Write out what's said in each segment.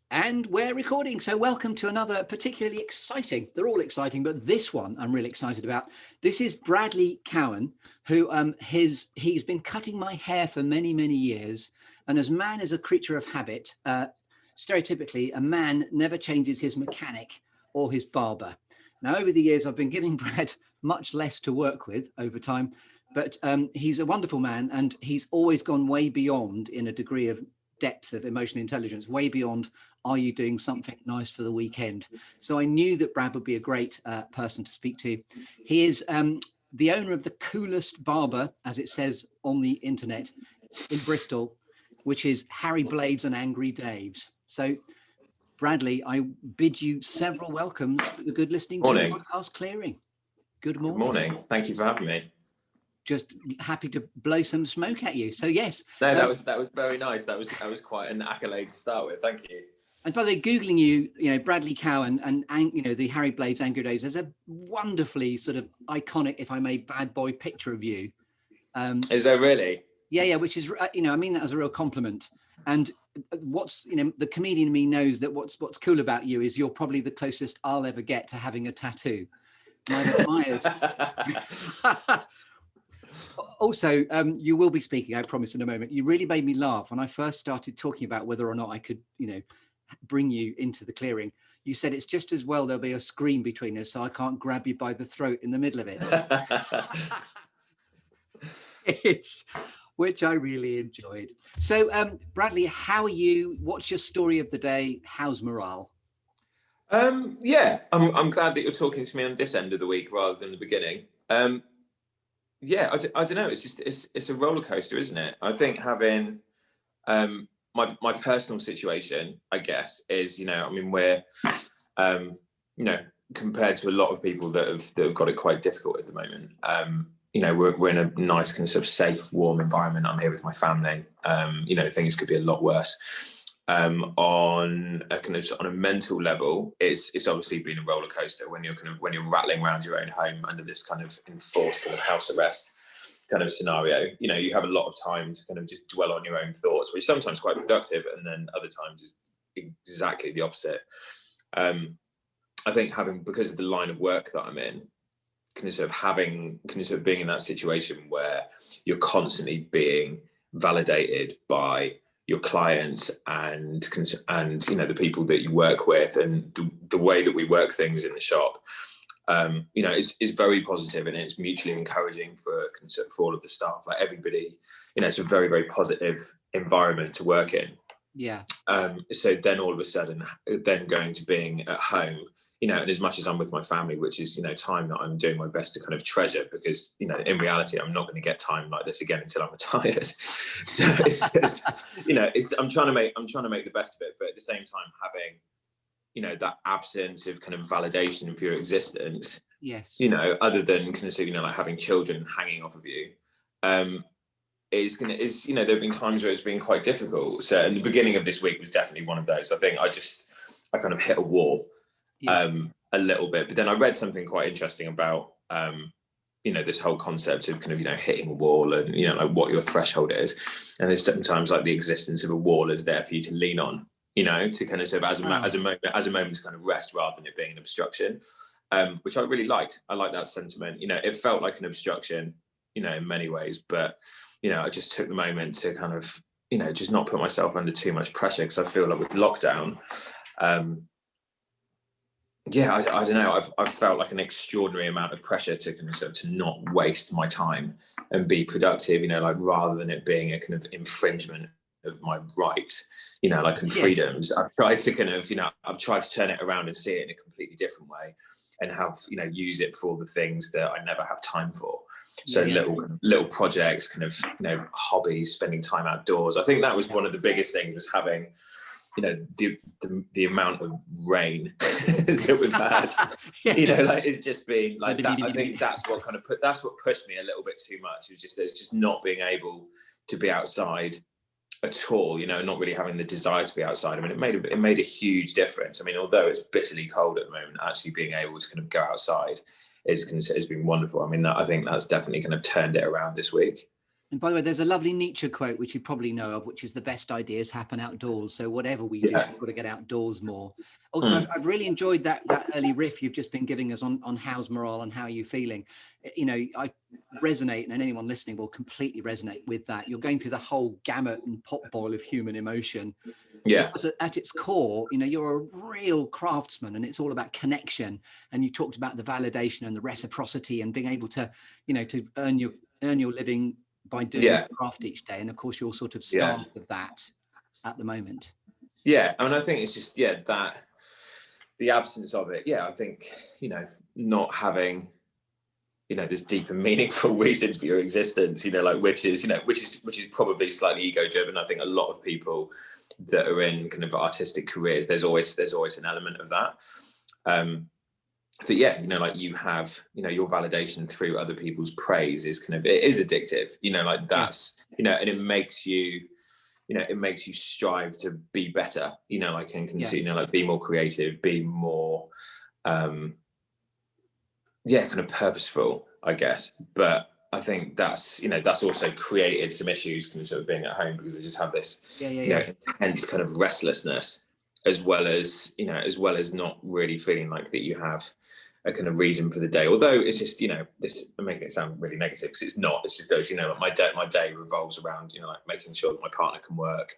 And we're recording. So welcome to another particularly exciting, they're all exciting, but this one I'm really excited about. This is Bradley Cowan, who he's been cutting my hair for many, many years. And as man is a creature of habit, stereotypically, a man never changes his mechanic or his barber. Now, over the years, I've been giving Brad much less to work with over time, but he's a wonderful man, and he's always gone way beyond in a degree of depth of emotional intelligence, way beyond, are you doing something nice for the weekend? So I knew that Brad would be a great person to speak to. He is the owner of the Coolest Barber, as it says on the internet, in Bristol, which is Harry Blades and Angry Dave's. So Bradley, I bid you several welcomes to the Good Listening to Podcast Clearing. Good morning. Good morning. Thank you for having me. Just happy to blow some smoke at you. So yes. No, that was very nice. That was quite an accolade to start with. Thank you. And by the way, Googling you, Bradley Cowan and the Harry Blades Angry Days, there's a wonderfully sort of iconic, if I may, bad boy picture of you. Is there really? Yeah, which is, I mean that as a real compliment. And what's, the comedian in me knows that what's cool about you is you're probably the closest I'll ever get to having a tattoo. And I've admired. Also, you will be speaking, I promise, in a moment. You really made me laugh when I first started talking about whether or not I could, bring you into the clearing. You said it's just as well there'll be a screen between us so I can't grab you by the throat in the middle of it. Which I really enjoyed. So, Bradley, how are you? What's your story of the day? How's morale? Yeah, I'm glad that you're talking to me on this end of the week rather than the beginning. Yeah, I don't know. It's just it's a roller coaster, isn't it? I think having my personal situation, I guess, is we're compared to a lot of people that have got it quite difficult at the moment. We're in a nice kind of sort of safe, warm environment. I'm here with my family. Things could be a lot worse. On a mental level, it's obviously been a roller coaster when you're rattling around your own home under this kind of enforced kind of house arrest kind of scenario. You have a lot of time to kind of just dwell on your own thoughts, which is sometimes quite productive, and then other times is exactly the opposite. I think because of the line of work that I'm in, being in that situation where you're constantly being validated by your clients and the people that you work with, and the way that we work things in the shop, is very positive, and it's mutually encouraging for all of the staff. Like everybody, it's a very, very positive environment to work in. Yeah. So then all of a sudden, then going to being at home, and as much as I'm with my family, which is, time that I'm doing my best to kind of treasure, because, in reality, I'm not going to get time like this again until I'm retired. So it's just, I'm trying to make the best of it. But at the same time, having, that absence of kind of validation for your existence, yes, other than kind of, like having children hanging off of you, there have been times where it's been quite difficult. So in the beginning of this week was definitely one of those. I think I kind of hit a wall. Yeah. A little bit, but then I read something quite interesting about this whole concept of kind of hitting a wall, and like what your threshold is, and there's sometimes like the existence of a wall is there for you to lean on, to kind of as a moment to kind of rest rather than it being an obstruction, which I really liked. I like that sentiment. It felt like an obstruction, in many ways, but I just took the moment to kind of just not put myself under too much pressure, because I feel like with lockdown, I don't know. I've felt like an extraordinary amount of pressure to kind of to not waste my time and be productive, like rather than it being a kind of infringement of my rights, and freedoms. I've tried to kind of, I've tried to turn it around and see it in a completely different way, and have, use it for the things that I never have time for. So little projects, kind of, hobbies, spending time outdoors. I think that was one of the biggest things, was having, the amount of rain that we've had, it's just been like that. I think that's what pushed me a little bit too much. It's just not being able to be outside at all, not really having the desire to be outside. I mean, it made a huge difference. I mean, although it's bitterly cold at the moment, actually being able to kind of go outside has been wonderful. I mean, I think that's definitely kind of turned it around this week. And by the way, there's a lovely Nietzsche quote, which you probably know of, which is the best ideas happen outdoors. So whatever we do, we've got to get outdoors more. Also, I've really enjoyed that early riff you've just been giving us on how's morale and how are you feeling. You know, I resonate, and anyone listening will completely resonate with that. You're going through the whole gamut and potboil of human emotion. Yeah. Because at its core, you know, you're a real craftsman, and it's all about connection. And you talked about the validation and the reciprocity and being able to, you know, to earn your living by doing your craft each day. And of course, you're sort of starved of that at the moment. Yeah. And I think it's just, that the absence of it. Yeah. I think, you know, not having, you know, this deep and meaningful reason for your existence, you know, like, which is probably slightly ego driven. I think a lot of people that are in kind of artistic careers, there's always an element of that. But yeah, you know, like you have, you know, your validation through other people's praise is it is addictive, you know, like that's, you know, and it makes you, you know, it makes you strive to be better, you know, like, and you know, like be more creative, be more, kind of purposeful, I guess. But I think that's, you know, that's also created some issues kind of sort of being at home, because they just have this, you know, intense kind of restlessness, as well as not really feeling like that you have a kind of reason for the day. Although it's just, you know, this, I'm making it sound really negative, because it's not. It's just those, you know, my day revolves around, you know, like making sure that my partner can work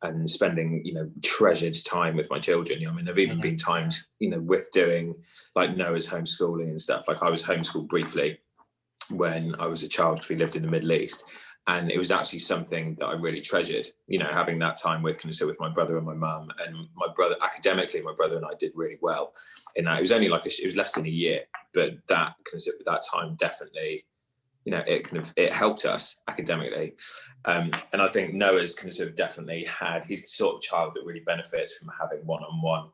and spending, you know, treasured time with my children. You know, I mean, there've even been times, you know, with doing like Noah's homeschooling and stuff. Like I was homeschooled briefly when I was a child, because we lived in the Middle East. And it was actually something that I really treasured, you know, having that time with with my brother and my mum. And my brother, academically, my brother and I did really well in that. It was only like it was less than a year, but that that time definitely, you know, it helped us academically. And I think Noah's definitely he's the sort of child that really benefits from having one-on-one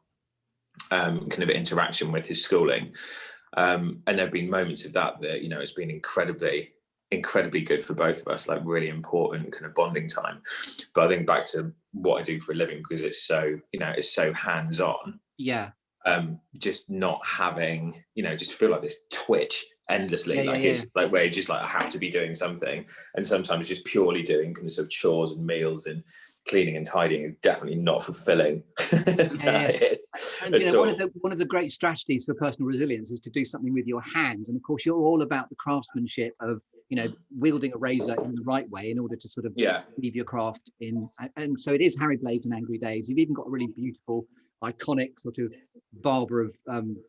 kind of interaction with his schooling. And there've been moments of that, you know, it's been incredibly good for both of us, like really important kind of bonding time. But I think back to what I do for a living, because it's so, you know, it's so hands-on. Just not having, you know, just feel like this twitch endlessly, it's like where you just like, I have to be doing something. And sometimes just purely doing kind of chores and meals and cleaning and tidying is definitely not fulfilling. And you know, one of the great strategies for personal resilience is to do something with your hands. And of course, you're all about the craftsmanship of, you know, wielding a razor in the right way in order to sort of leave your craft in. And so it is Harry Blades and Angry Dave's. You've even got a really beautiful, iconic sort of Barber of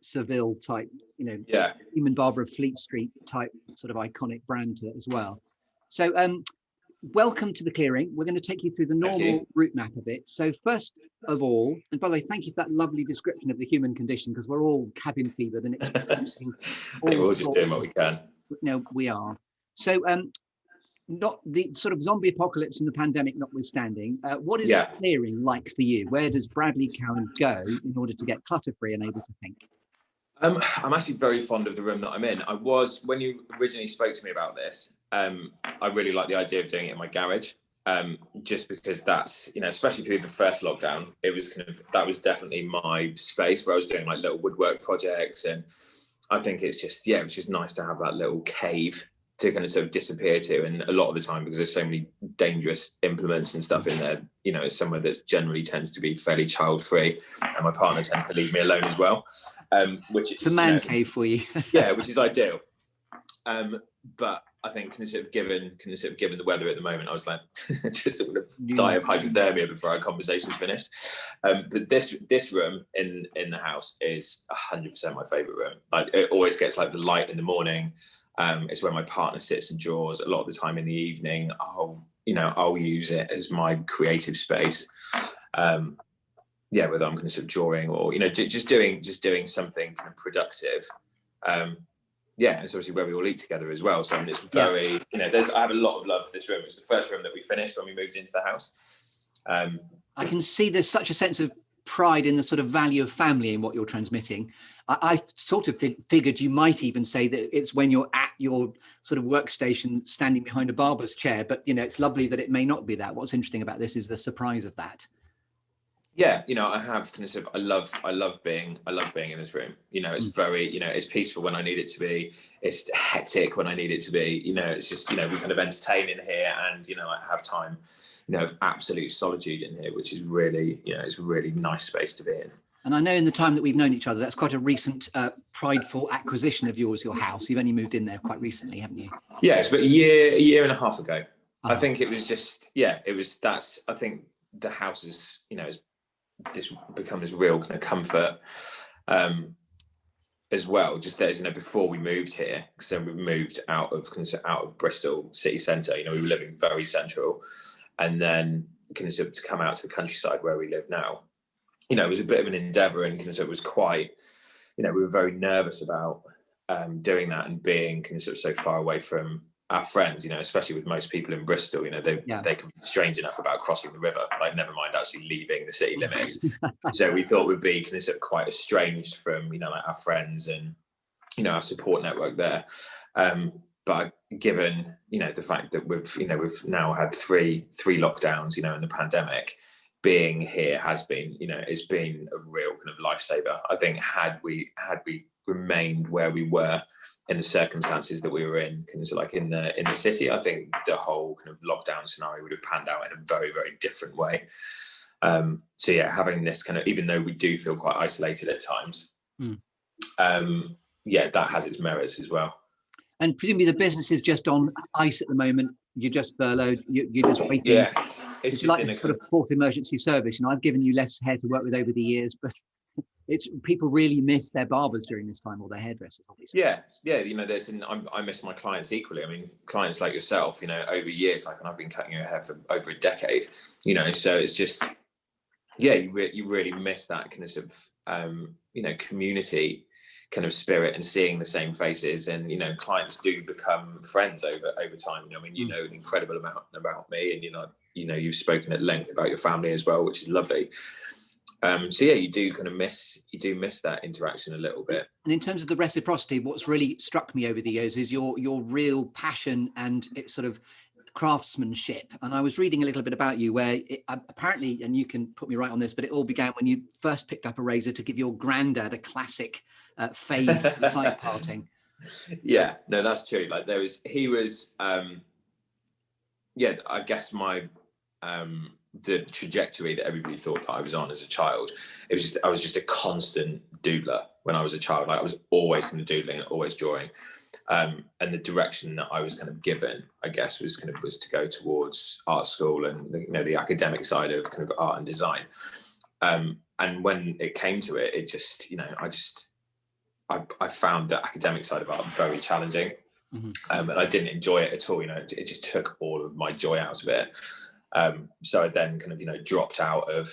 Seville type, you know, human Barber of Fleet Street type sort of iconic brand to it as well. So welcome to the clearing. We're going to take you through the normal route map of it. So first of all, and by the way, thank you for that lovely description of the human condition, because we're all cabin fevered and experiencing we're all just doing what we can. No, we are. So not the sort of zombie apocalypse and the pandemic notwithstanding, what is clearing like for you? Where does Bradley Cowan go in order to get clutter-free and able to think? I'm actually very fond of the room that I'm in. I was, when you originally spoke to me about this, I really like the idea of doing it in my garage, just because that's, you know, especially through the first lockdown, it was that was definitely my space where I was doing like little woodwork projects. And I think it's just, it was just nice to have that little cave to kind of disappear to. And a lot of the time, because there's so many dangerous implements and stuff in there, you know, it's somewhere that generally tends to be fairly child free, and my partner tends to leave me alone as well, which is the man cave for you. Which is ideal. But I think given the weather at the moment, I was like, just sort of die of hypothermia before our conversation's finished. But this room in the house is 100% my favorite room. Like, it always gets like the light in the morning. It's where my partner sits and draws. A lot of the time in the evening, I'll use it as my creative space. Whether I'm kind of drawing or, you know, just doing something kind of productive. It's obviously where we all eat together as well. So I mean, it's very, you know, I have a lot of love for this room. It's the first room that we finished when we moved into the house. I can see there's such a sense of pride in the sort of value of family in what you're transmitting. I sort of figured you might even say that it's when you're at your sort of workstation standing behind a barber's chair, but, you know, it's lovely that it may not be that. What's interesting about this is the surprise of that. Yeah, I have kind of sort of, I love being in this room. It's very, it's peaceful when I need it to be. It's hectic when I need it to be. It's just, we kind of entertain in here, and I have time, absolute solitude in here, which is really, it's a really nice space to be in. And I know in the time that we've known each other, that's quite a recent, prideful acquisition of yours, your house. You've only moved in there quite recently, haven't you? Yeah, it's about a year and a half ago. I think it was just, I think the house is, is this become this real kind of comfort as well. Just there's, before we moved here, so we moved out of Bristol city centre. We were living very central, and then to come out to the countryside where we live now, it was a bit of an endeavour, and it was quite, we were very nervous about doing that and being so far away from our friends, especially with most people in Bristol, they can be strange enough about crossing the river, like never mind actually leaving the city limits. So we thought we'd be quite estranged from, like our friends and, our support network there. But given, the fact that we've now had three lockdowns, in the pandemic, being here has been, it's been a real kind of lifesaver. I think had we remained where we were in the circumstances that we were in, like in the city, I think the whole kind of lockdown scenario would have panned out in a very, very different way. So yeah, having this kind of, even though we do feel quite isolated at times, that has its merits as well. And presumably the business is just on ice at the moment. You're just furloughed. You're just waiting. Yeah, it's just like a sort of fourth emergency service. I've given you less hair to work with over the years, but it's people really miss their barbers during this time, or their hairdressers, obviously. Yeah. I miss my clients equally. I mean, clients like yourself, over years, like, and I've been cutting your hair for over a decade. So it's just, you really miss that kind of community kind of spirit, and seeing the same faces, and clients do become friends over time. An incredible amount about me, and you've spoken at length about your family as well, which is lovely. So yeah, you do miss that interaction a little bit. And in terms of the reciprocity, what's really struck me over the years is your real passion and it's sort of craftsmanship. And I was reading a little bit about you where apparently, and you can put me right on this, but it all began when you first picked up a razor to give your granddad a classic fade side parting. Yeah, no, that's true. Like he was I guess the trajectory that everybody thought that I was on as a child, I was just a constant doodler when I was a child. Like I was always kind of doodling and always drawing. And the direction that I was kind of given, I guess, was to go towards art school and the academic side of kind of art and design. And when it came to it, I found the academic side of art very challenging. And I didn't enjoy it at all. It just took all of my joy out of it. So I then kind of dropped out of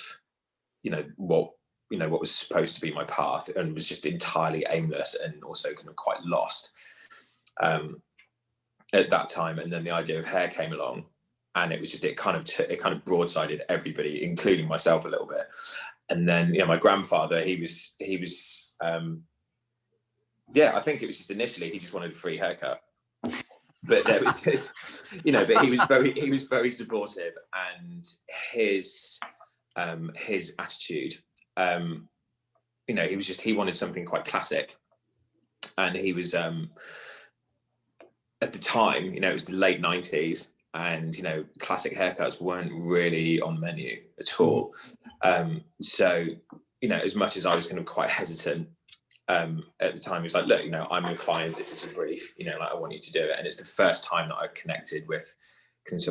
what was supposed to be my path, and was just entirely aimless and also kind of quite lost at that time. And then the idea of hair came along, and it was just it kind of broadsided everybody, including myself, a little bit. And then my grandfather, he was I think it was just initially he just wanted a free haircut. But there was just, but he was very supportive, and his attitude, he wanted something quite classic, and he was at the time, it was the late 90s, and classic haircuts weren't really on the menu at all. So as much as I was kind of quite hesitant. At the time, he was like, look, I'm your client, this is a brief, like I want you to do it. And it's the first time that I connected with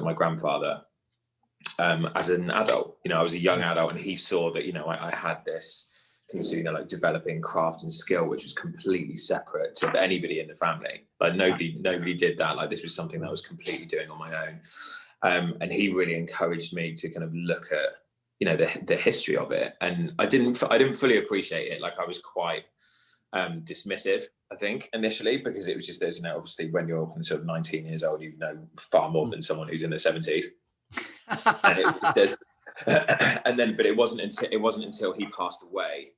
my grandfather as an adult. I was a young adult, and he saw that, I had this like developing craft and skill, which was completely separate to anybody in the family. Like nobody did that. Like this was something that I was completely doing on my own. And he really encouraged me to kind of look at, the history of it. And I didn't fully appreciate it. Like I was quite dismissive, I think, initially, because it was just there's obviously when you're sort of 19 years old, far more than someone who's in their 70s. And but it wasn't until he passed away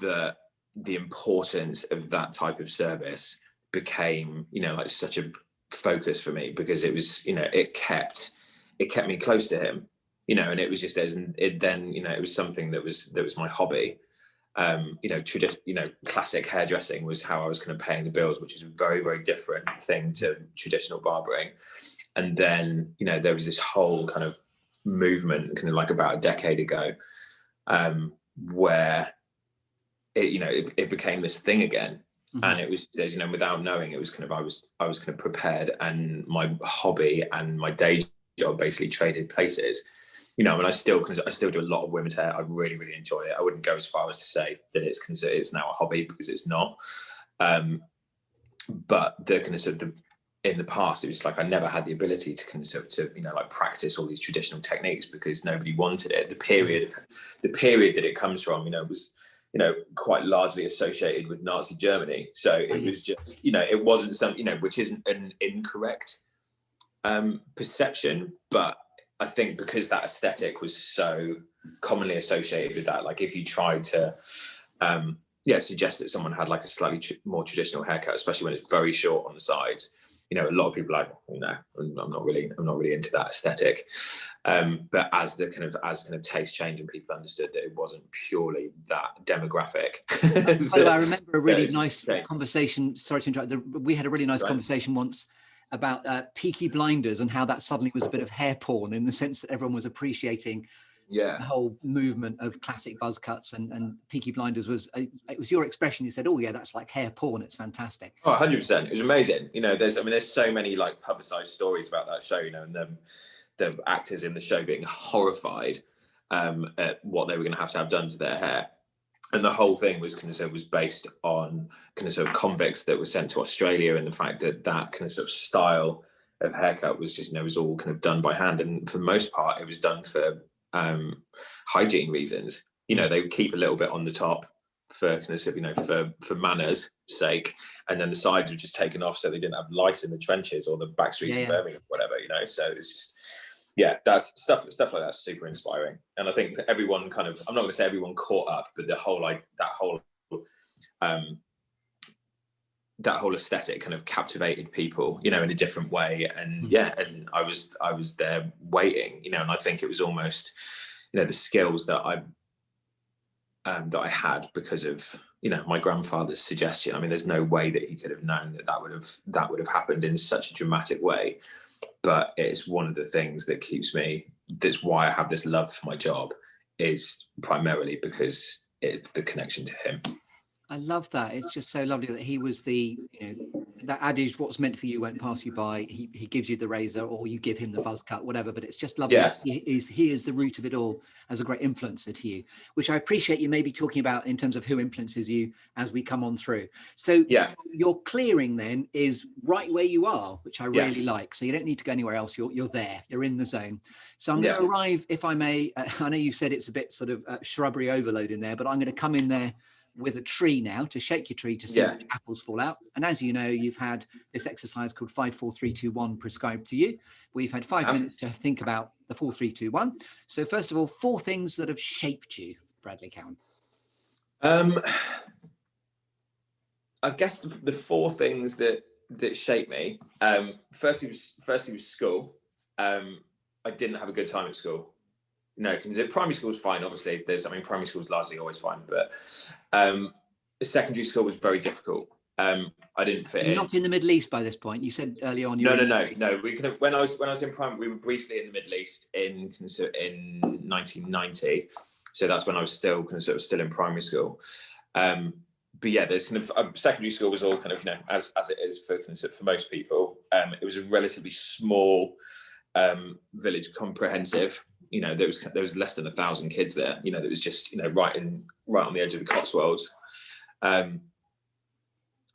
that the importance of that type of service became like such a focus for me, because it was it kept me close to him. you know, and it was just it then, you know, it was something that was my hobby. You know, classic hairdressing was how I was kind of paying the bills, which is a very, very different thing to traditional barbering. And then, you know, there was this whole kind of movement kind of like about a decade ago, where it, you know, it became this thing again. And it was, you know, without knowing, it was kind of, I was kind of prepared, and my hobby and my day job basically traded places. You know, and I still do a lot of women's hair. I really, really enjoy it. I wouldn't go as far as to say that it's now a hobby, because it's not. But the kind of sort of in the past, it was like I never had the ability to kind of sort of, you know, like practice all these traditional techniques because nobody wanted it. The period that it comes from, you know, was, you know, quite largely associated with Nazi Germany. So it was just, you know, it wasn't something, you know, which isn't an incorrect perception, but I think because that aesthetic was so commonly associated with that, like if you tried to suggest that someone had like a slightly more traditional haircut, especially when it's very short on the sides, you know, a lot of people are like, no, I'm not really into that aesthetic. But as kind of taste change and people understood that it wasn't purely that demographic. I remember a really nice conversation. Sorry to interrupt. We had a really nice conversation once about Peaky Blinders and how that suddenly was a bit of hair porn, in the sense that everyone was appreciating the whole movement of classic buzz cuts, and Peaky Blinders was, it was your expression. You said, oh yeah, that's like hair porn. It's fantastic. Oh, 100%. It was amazing. You know, there's so many like publicized stories about that show, you know, and the actors in the show being horrified at what they were going to have done to their hair. And the whole thing was was based on kind of sort of convicts that were sent to Australia, and the fact that kind of sort of style of haircut was just, you know, was all kind of done by hand. And for the most part, it was done for hygiene reasons. You know, they would keep a little bit on the top for kind of, you know, for manners sake, and then the sides were just taken off so they didn't have lice in the trenches or the back streets of Birmingham, whatever, you know. So it's just, yeah, that's stuff like that's super inspiring. And I think that everyone kind of, I'm not going to say everyone caught up, but the whole, like that whole aesthetic kind of captivated people, you know, in a different way. And and I was there waiting, you know, and I think it was almost, you know, the skills that I had because of, you know, my grandfather's suggestion. I mean, there's no way that he could have known that would have happened in such a dramatic way. But it's one of the things that keeps me, that's why I have this love for my job, is primarily because it's the connection to him. I love that. It's just so lovely that he was the, you know, that adage, what's meant for you won't pass you by. He gives you the razor, or you give him the buzz cut, whatever. But it's just lovely. Yeah. He is the root of it all, as a great influencer to you, which I appreciate you maybe talking about in terms of who influences you as we come on through. So your clearing then is right where you are, which I really like. So you don't need to go anywhere else. You're there. You're in the zone. So I'm going to arrive, if I may. I know you said it's a bit sort of shrubbery overload in there, but I'm going to come in there with a tree now to shake your tree to see which apples fall out. And as you know, you've had this exercise called 5, 4, 3, 2, 1 prescribed to you. We've had 5 minutes to think about the 4, 3, 2, 1. So first of all, 4 things that have shaped you, Bradley Cowan. I guess the 4 things that shaped me. Firstly was school. I didn't have a good time at school. No, because primary school was fine. Obviously, primary school is largely always fine, but secondary school was very difficult. I didn't fit in. Not in the Middle East by this point. You said early on. No. We could have, when I was in primary, we were briefly in the Middle East in 1990. So that's when I was still in primary school. But yeah, there's kind of secondary school was all kind of, you know, as it is for most people. It was a relatively small village, comprehensive. You know, there was less than 1,000 kids there. You know, that was just, you know, right on the edge of the Cotswolds. And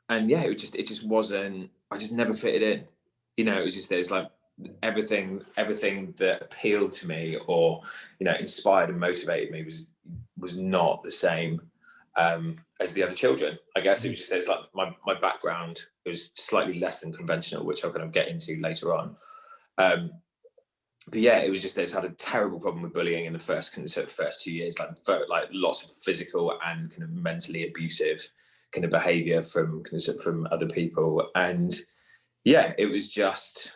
yeah, it just wasn't. I just never fitted in. You know, it was just, there's like everything that appealed to me or, you know, inspired and motivated me was not the same as the other children. I guess it was just, there's like my background was slightly less than conventional, which I'll kind of get into later on. But yeah, it was just, they had a terrible problem with bullying in the first 2 years, like lots of physical and kind of mentally abusive kind of behavior from other people. And yeah, it was just,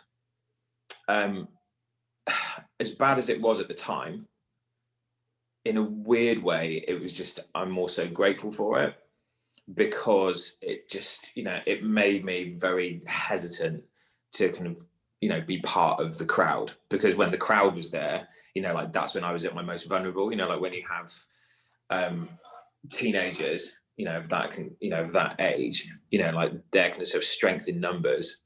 as bad as it was at the time, in a weird way, it was just, I'm also grateful for it, because it just, it made me very hesitant to kind of, be part of the crowd, because when the crowd was there, like that's when I was at my most vulnerable, like when you have teenagers, of that age, like their kind of sort of strength in numbers,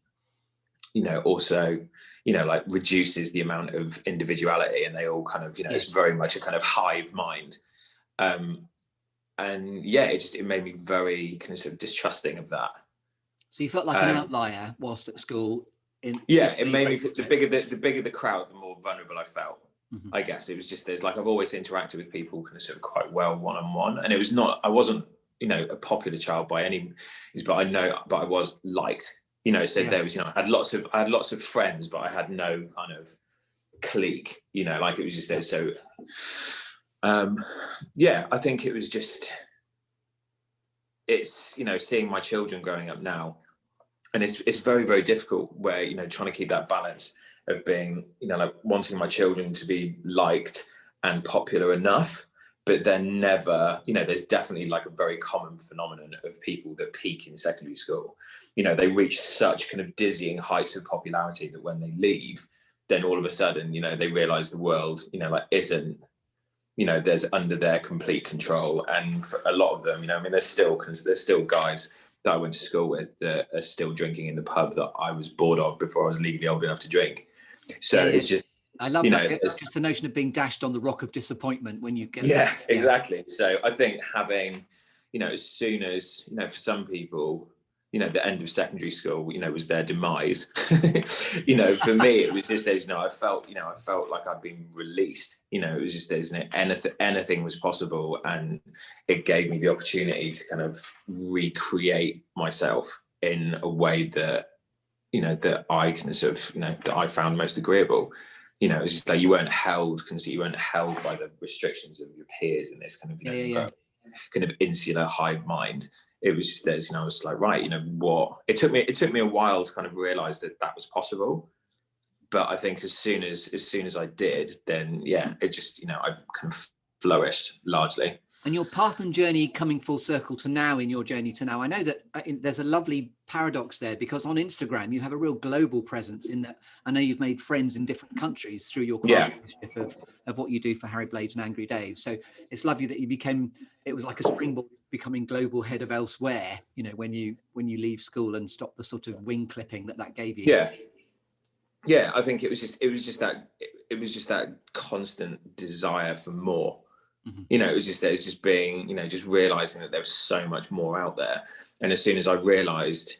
also, like reduces the amount of individuality, and they all kind of, Yes. it's very much a kind of hive mind. And yeah, it made me very kind of sort of distrusting of that. So you felt like an outlier whilst at school. It made me, the bigger the crowd, the more vulnerable I felt. Mm-hmm. I guess it was just, there's like, I've always interacted with people kind of sort of quite well one-on-one, and I wasn't, a popular child by any means, but I was liked, so there was, I had lots of friends, but I had no kind of clique, like it was just there. So I think it was just, it's, seeing my children growing up now, and it's very, very difficult where, trying to keep that balance of being, like wanting my children to be liked and popular enough, but then never, there's definitely like a very common phenomenon of people that peak in secondary school. They reach such kind of dizzying heights of popularity that when they leave, then all of a sudden, they realize the world, like isn't, there's under their complete control. And for a lot of them, there's still guys that I went to school with that are still drinking in the pub that I was bored of before I was legally old enough to drink. So it's just, I love that. It's just the notion of being dashed on the rock of disappointment when you get. Yeah, exactly. So I think having, as soon as, for some people, the end of secondary school, was their demise. For me, it was just, I felt like I'd been released. It was just, anything was possible, and it gave me the opportunity to kind of recreate myself in a way that, that I can sort of, that I found most agreeable. It was just like you weren't held by the restrictions of your peers in this kind of, kind of insular hive mind. It was just there's, I was like, right, what? It took me a while to kind of realize that was possible. But I think as soon as I did, then it just, I kind of flourished largely. And your path and journey coming full circle to now, in your journey to now, I know that there's a lovely paradox there, because on Instagram you have a real global presence, in that I know you've made friends in different countries through your craftsmanship of what you do for Harry Blades and Angry Dave. So it's lovely that it was like a springboard becoming global head of Elsewhere, when you leave school and stop the sort of wing clipping that gave you. Yeah, I think it was just that constant desire for more. Mm-hmm. It was just being, just realizing that there was so much more out there. And as soon as I realized,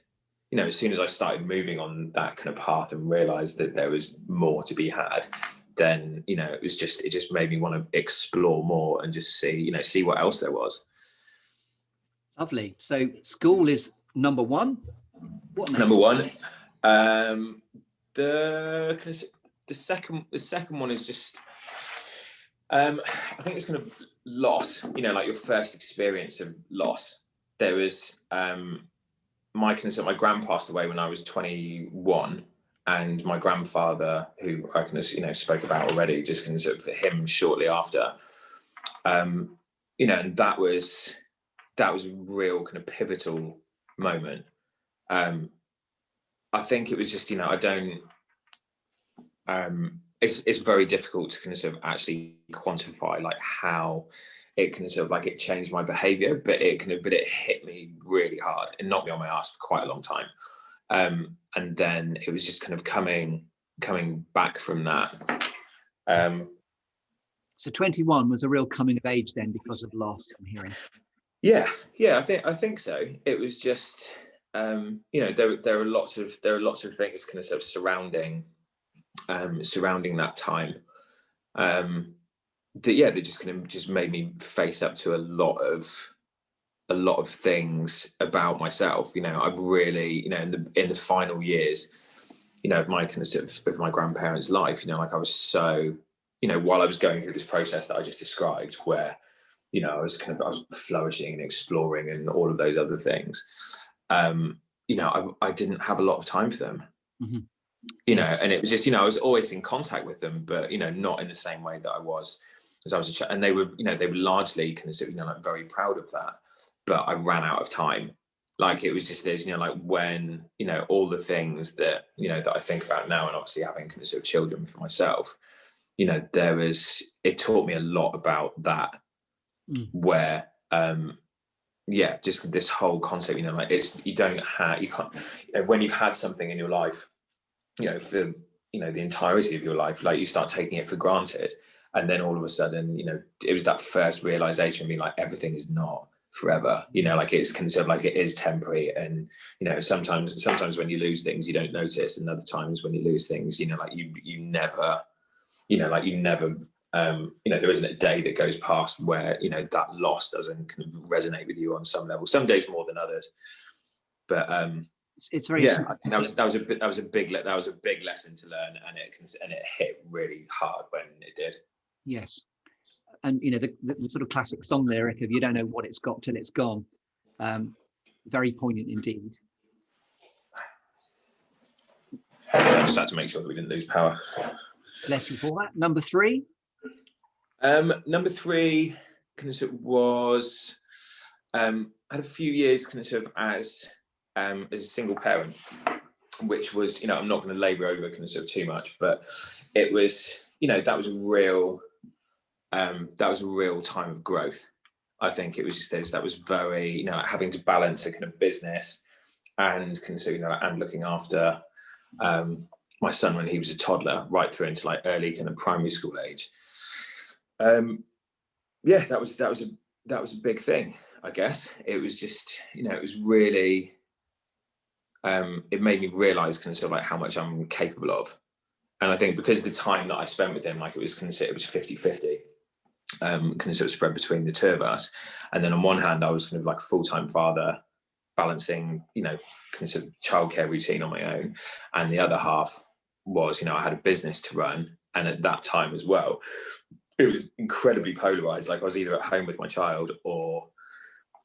as soon as I started moving on that kind of path and realized that there was more to be had, then, it just made me want to explore more and just see what else there was. Lovely. So school is number one. What next? Number one. The second one is just, I think it's kind of loss, like your first experience of loss. There was, my gran passed away when I was 21, and my grandfather, who I kind of, spoke about already, just kind of sort of him shortly after, and that was a real kind of pivotal moment. I think it was just, it's very difficult to kind of sort of actually quantify like how it kind of sort of like it changed my behavior, but it hit me really hard. It knocked me on my ass for quite a long time. And then it was just kind of coming back from that. So 21 was a real coming of age then, because of loss, I'm hearing. Yeah, I think so. It was just, there are lots of things kind of sort of surrounding that time, that just kind of just made me face up to a lot of things about myself. I've really, in the final years, of my kind of sort of my grandparents' life, like I was so, while I was going through this process that I just described, where I was flourishing and exploring and all of those other things. I didn't have a lot of time for them. Mm-hmm. you know, and it was just, you know, I was always in contact with them, but, you know, not in the same way that I was as I was a child. And they were, you know, they were largely considered, you know, like very proud of that, but I ran out of time. Like it was just this, you know, like when, you know, all the things that, you know, that I think about now, and obviously having kind of sort of children for myself, you know, it taught me a lot about that, where, yeah, just this whole concept, you know, like you can't, you know, when you've had something in your life, you know, for, you know, the entirety of your life, like you start taking it for granted. And then all of a sudden, you know, it was that first realization being like, everything is not forever, you know, like it's considered like it is temporary. And, you know, sometimes when you lose things, you don't notice. And other times when you lose things, you know, like you never, you know, like you never, you know, there isn't a day that goes past where, you know, that loss doesn't kind of resonate with you on some level, some days more than others. But, it's very, yeah, that was a big lesson to learn, and it hit really hard when it did. Yes. And you know, the sort of classic song lyric of "you don't know what it's got till it's gone." Very poignant indeed. I just had to make sure that we didn't lose power. Bless you for that. Number 3. Number 3 kind of sort of was, I had a few years kind of sort of as a single parent, which was, you know, I'm not going to labour over kind of sort of too much, but it was, you know, that was a real time of growth. I think it was just that was very, you know, having to balance a kind of business and kind of, you know, and looking after my son when he was a toddler right through into like early kind of primary school age. Yeah, that was a big thing, I guess. It was just, you know, it was really, it made me realize kind of sort of like how much I'm capable of. And I think because the time that I spent with him, like it was 50-50, kind of sort of spread between the two of us. And then on one hand, I was kind of like a full-time father, balancing, you know, kind of sort of childcare routine on my own. And the other half was, you know, I had a business to run. And at that time as well, it was incredibly polarized. Like I was either at home with my child, or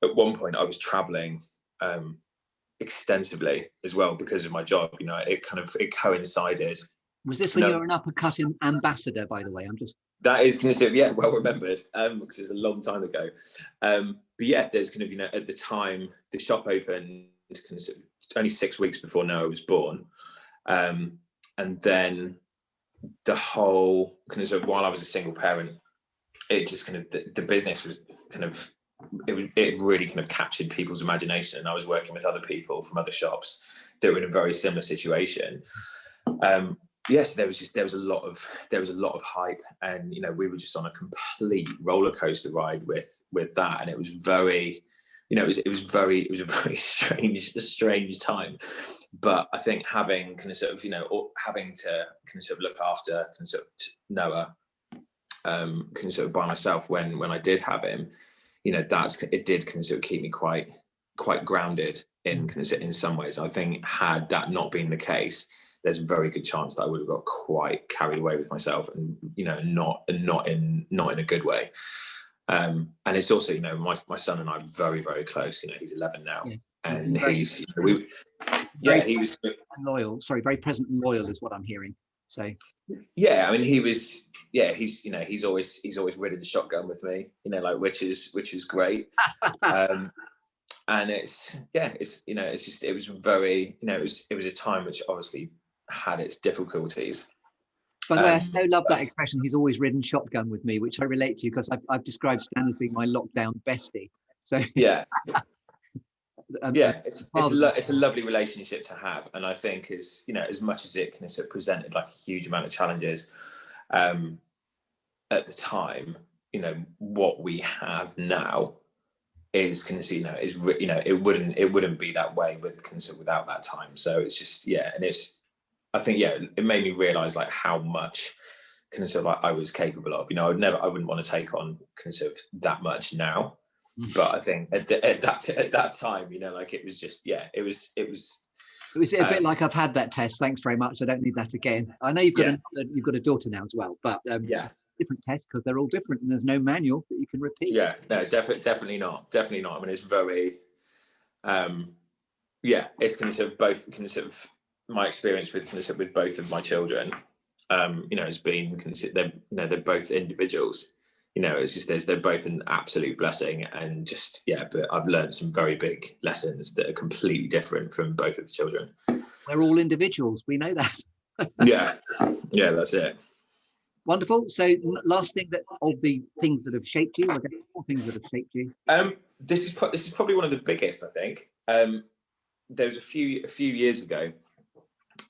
at one point I was traveling extensively as well because of my job. You know, it coincided. Was this when you were an uppercut ambassador, by the way? That is kind of, yeah, well remembered, because it's a long time ago. But yeah, there's kind of, you know, at the time the shop opened kind of only 6 weeks before Noah was born. And then the whole kind of, sort of while I was a single parent, it just kind of, the business was kind of, it really kind of captured people's imagination. And I was working with other people from other shops that were in a very similar situation. Yes, there was a lot of hype, and you know, we were just on a complete roller coaster ride with that, and it was very, you know, it was a very strange time. But I think having kind of sort of, you know, having to kind of sort of look after kind of sort of Noah, kind of sort of by myself when I did have him, you know, it did kind of sort of keep me quite grounded in kind of, in some ways. I think had that not been the case, there's a very good chance that I would have got quite carried away with myself, and you know, not in a good way. And it's also, you know, my son and I are very, very close. You know, he's 11 now, and he's, you know, he was loyal. Sorry, very present and loyal is what I'm hearing. So yeah, I mean, he's, you know, he's always ridden the shotgun with me, you know, like which is great. And it's, you know, it's just, it was very, you know, it was a time which obviously had its difficulties. By the way, I so love that expression. He's always ridden shotgun with me, which I relate to because I've described Stan as being my lockdown bestie. So yeah, it's a lovely relationship to have, and I think is, you know, as much as it kind of sort of presented like a huge amount of challenges at the time, you know, what we have now is kind of, you know, is, you know, it wouldn't be that way with kind of without that time. So it's just, yeah, and it's, I think, yeah, it made me realize like how much kind of sort of like I was capable of. You know, I wouldn't want to take on kind of that much now, but I think at that time, you know, like it was just, yeah, it was a bit like, I've had that test, thanks very much, I don't need that again. I know you've got a daughter now as well, but different tests because they're all different and there's no manual that you can repeat. Yeah, no, definitely not. I mean, it's very, yeah, it's kind of both kind of my experience with both of my children, has been they're both individuals. It's just they're both an absolute blessing, and just but I've learned some very big lessons that are completely different from both of the children. We're all individuals, we know that. yeah that's it. Wonderful. So last thing, that of the things that have shaped you, or the four things that have shaped you. This is probably one of the biggest, I think. There was a few years ago,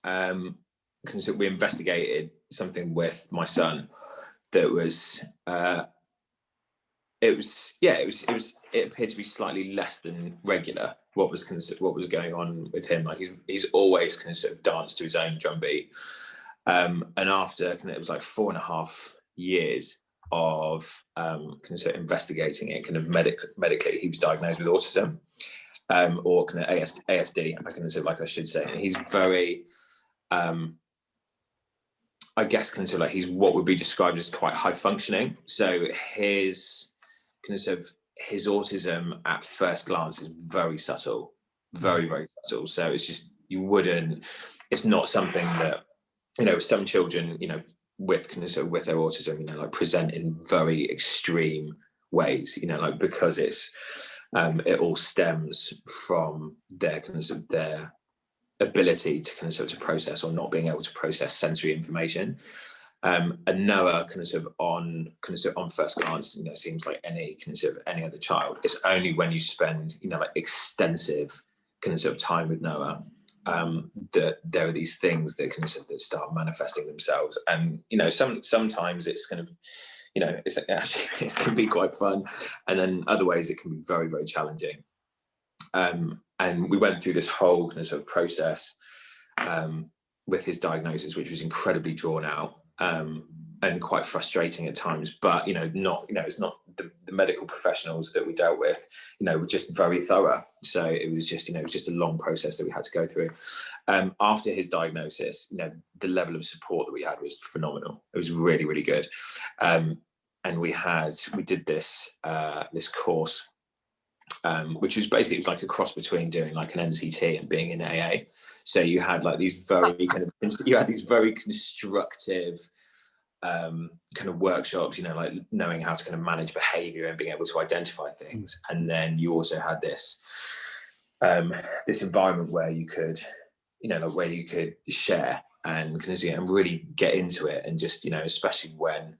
we investigated something with my son that was it appeared to be slightly less than regular. What was going on with him? Like he's always danced to his own drum beat, and after it was like 4.5 years of investigating it, medically, he was diagnosed with autism, or ASD, I should say. And he's very, I guess, he's what would be described as quite high functioning. So his his autism at first glance is very subtle, very, very subtle. So it's just, it's not something that, some children, with with their autism, present in very extreme ways, because it's, it all stems from their their ability to to process, or not being able to process sensory information. And Noah on first glance, seems like any other child. It's only when you spend extensive time with Noah that there are these things that that start manifesting themselves. And sometimes it's it can be quite fun, and then other ways it can be very, very challenging. And we went through this whole process with his diagnosis, which was incredibly drawn out, and quite frustrating at times. But it's not the medical professionals that we dealt with, were just very thorough. So it was just a long process that we had to go through. After his diagnosis, the level of support that we had was phenomenal. It was really, really good. And we did this course, which was basically, it was like a cross between doing like an NCT and being in AA. So you had like these very very constructive workshops, like knowing how to manage behavior and being able to identify things. And then you also had this this environment where you could share and and really get into it, and just especially when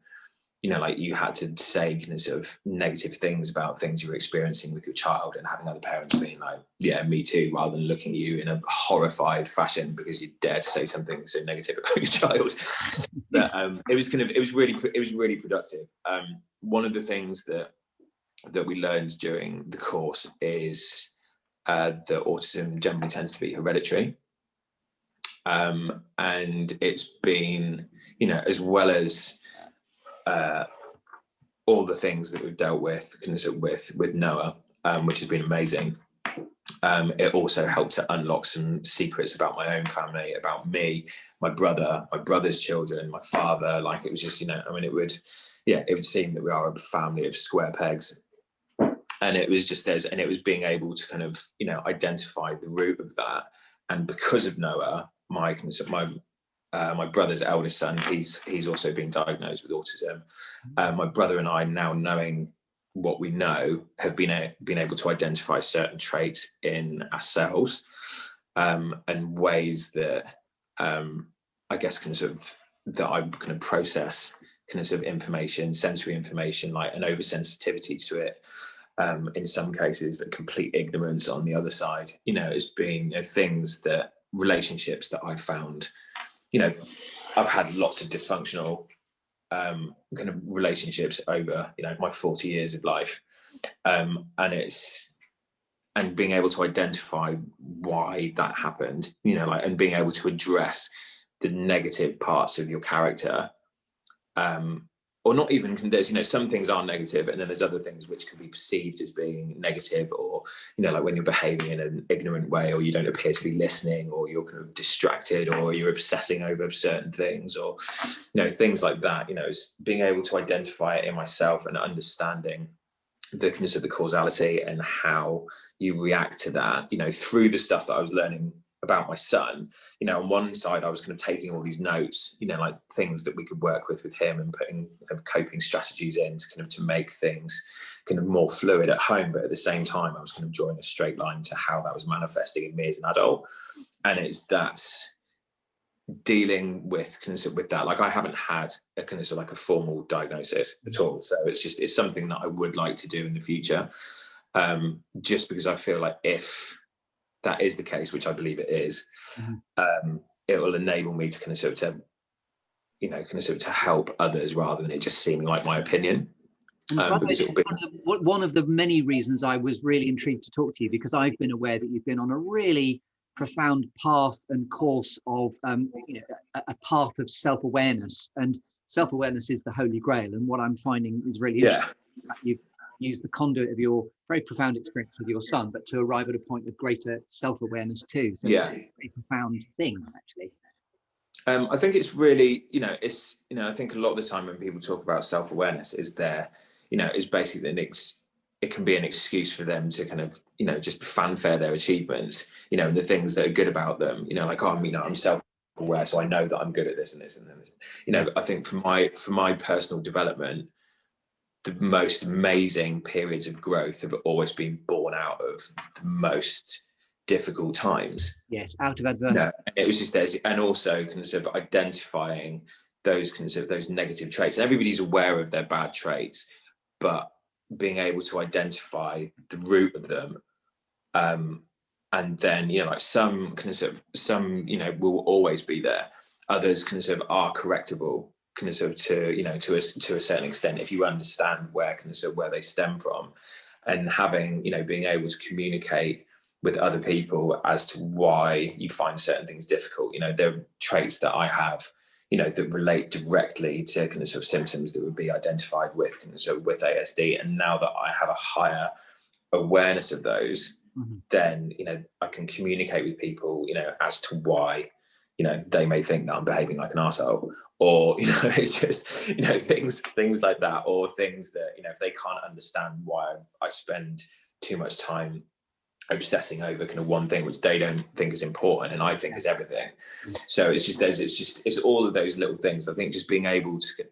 you had to say negative things about things you were experiencing with your child, and having other parents being like, yeah, me too, rather than looking at you in a horrified fashion because you dare to say something so negative about your child. But it was really productive. One of the things that we learned during the course is that autism generally tends to be hereditary. And it's been, as well as all the things that we've dealt with with Noah, which has been amazing. It also helped to unlock some secrets about my own family, about me, my brother, my brother's children, my father. Like, it was just, it would seem that we are a family of square pegs. And it was just and it was being able to identify the root of that. And because of Noah, my brother's eldest son, he's also been diagnosed with autism. My brother and I, now knowing what we know, have been able to identify certain traits in ourselves, and ways that I guess that I process information, sensory information, like an oversensitivity to it. In some cases, that complete ignorance on the other side, as being things that relationships that I found. I've had lots of dysfunctional relationships over my 40 years of life, and being able to identify why that happened, and being able to address the negative parts of your character, or not even, there's some things are negative, and then there's other things which can be perceived as being negative, or like when you're behaving in an ignorant way, or you don't appear to be listening, or you're distracted, or you're obsessing over certain things, or things like that. It's being able to identify it in myself, and understanding the causality and how you react to that, through the stuff that I was learning about my son, you know, on one side I was kind of taking all these notes, you know, like things that we could work with him, and putting coping strategies in to kind of to make things kind of more fluid at home. But at the same time, I was kind of drawing a straight line to how that was manifesting in me as an adult. And that's dealing with with that. Like, I haven't had a kind of like a formal diagnosis at all. So it's something that I would like to do in the future. Just because I feel like if that is the case, which I believe it is, it will enable me to kind of to help others rather than it just seeming like my opinion. And by the way, this is one of the many reasons I was really intrigued to talk to you, because I've been aware that you've been on a really profound path and course of a path of self-awareness, and self-awareness is the holy grail. And what I'm finding is really interesting, that you've used the conduit of your very profound experience with your son, but to arrive at a point of greater self-awareness too. So it's a profound thing, actually. I think it's really, I think a lot of the time when people talk about self-awareness is basically it can be an excuse for them to kind of, just fanfare their achievements, and the things that are good about them, like, I'm self-aware, so I know that I'm good at this and this and this. I think for my personal development, the most amazing periods of growth have always been born out of the most difficult times. Yes, out of adversity. No, it was just and also kind of identifying those those negative traits. And everybody's aware of their bad traits, but being able to identify the root of them, and then like some will always be there. Others are correctable, to a certain extent, if you understand where where they stem from, and having being able to communicate with other people as to why you find certain things difficult. There are traits that I have, that relate directly to symptoms that would be identified with with ASD. And now that I have a higher awareness of those, then I can communicate with people, as to why they may think that I'm behaving like an arsehole, or it's just things like that, or things that if they can't understand why I spend too much time obsessing over kind of one thing which they don't think is important and I think is everything. So it's all of those little things. I think just being able to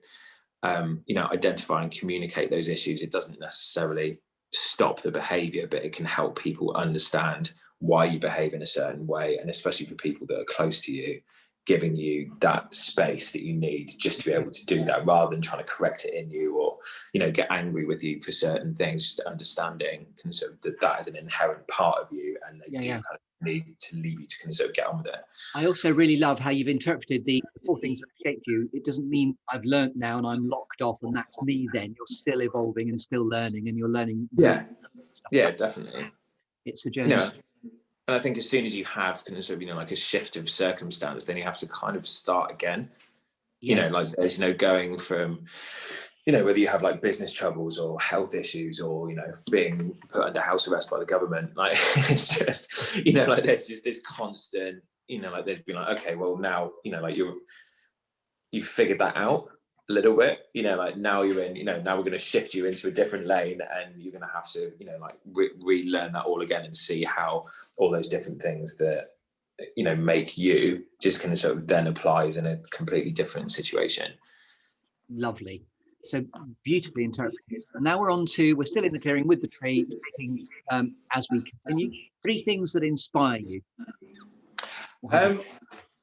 identify and communicate those issues, it doesn't necessarily stop the behavior, but it can help people understand why you behave in a certain way, and especially for people that are close to you, giving you that space that you need just to be able to do that, rather than trying to correct it in you, or get angry with you for certain things. Just understanding that is an inherent part of you, and they do kind of need to leave you to get on with it. I also really love how you've interpreted the 4 things that shaped you. It doesn't mean I've learned now and I'm locked off and that's me. Then you're still evolving and still learning, and you're learning. Yeah, definitely. It's a journey. And I think as soon as you have like a shift of circumstance, then you have to kind of start again. Like there's going from whether you have like business troubles or health issues, or being put under house arrest by the government, like it's just like there's just this constant like there's been like, okay, well now like you've figured that out a little bit, like now you're in, now we're going to shift you into a different lane, and you're going to have to like relearn that all again, and see how all those different things that make you just kind of then applies in a completely different situation. Lovely. So beautifully interpreted. And now we're still in the clearing with the tree, as we continue. 3 things that inspire you.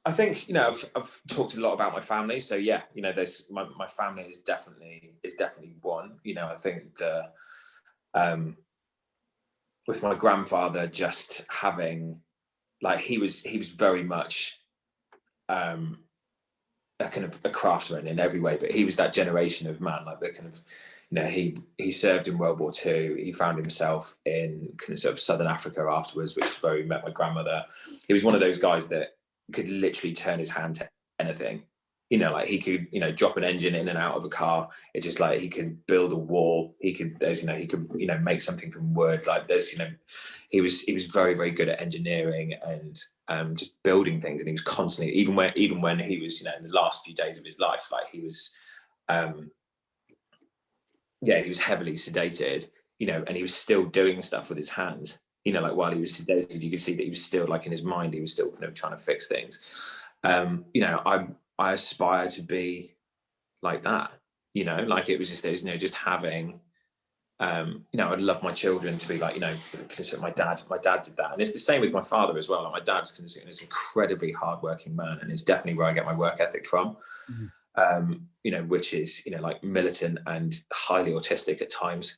I think I've talked a lot about my family, so there's my family is definitely one. I think with my grandfather, just having like he was very much a kind of a craftsman in every way, but he was that generation of man, like the kind of he served in World War II. He found himself in kind of Southern Africa afterwards, which is where he met my grandmother. He was one of those guys that could literally turn his hand to anything. Like he could drop an engine in and out of a car. It's just like he could build a wall. He could make something from wood. Like he was very, very good at engineering and just building things. And he was constantly, even when he was in the last few days of his life, like he was he was heavily sedated, and he was still doing stuff with his hands, you know, like while he was sedated, you could see that he was still like in his mind, he was still kind of trying to fix things. You know, I aspire to be like that, you know, like it was just, there's, you know, just having, you know, I'd love my children to be like, you know, because my dad did that. And it's the same with my father as well. Like my dad's this incredibly hardworking man, and it's definitely where I get my work ethic from. You know, which is, you know, like militant and highly autistic at times,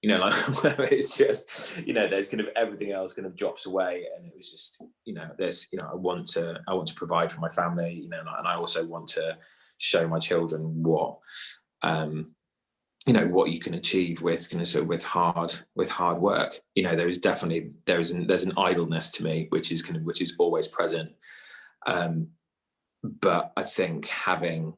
you know, like where it's just, you know, there's kind of everything else kind of drops away. And it was just, you know, there's, you know, I want to provide for my family, you know, and I also want to show my children what, you know, what you can achieve with kind of sort of with hard work. You know, there's an idleness to me, which is always present. But I think having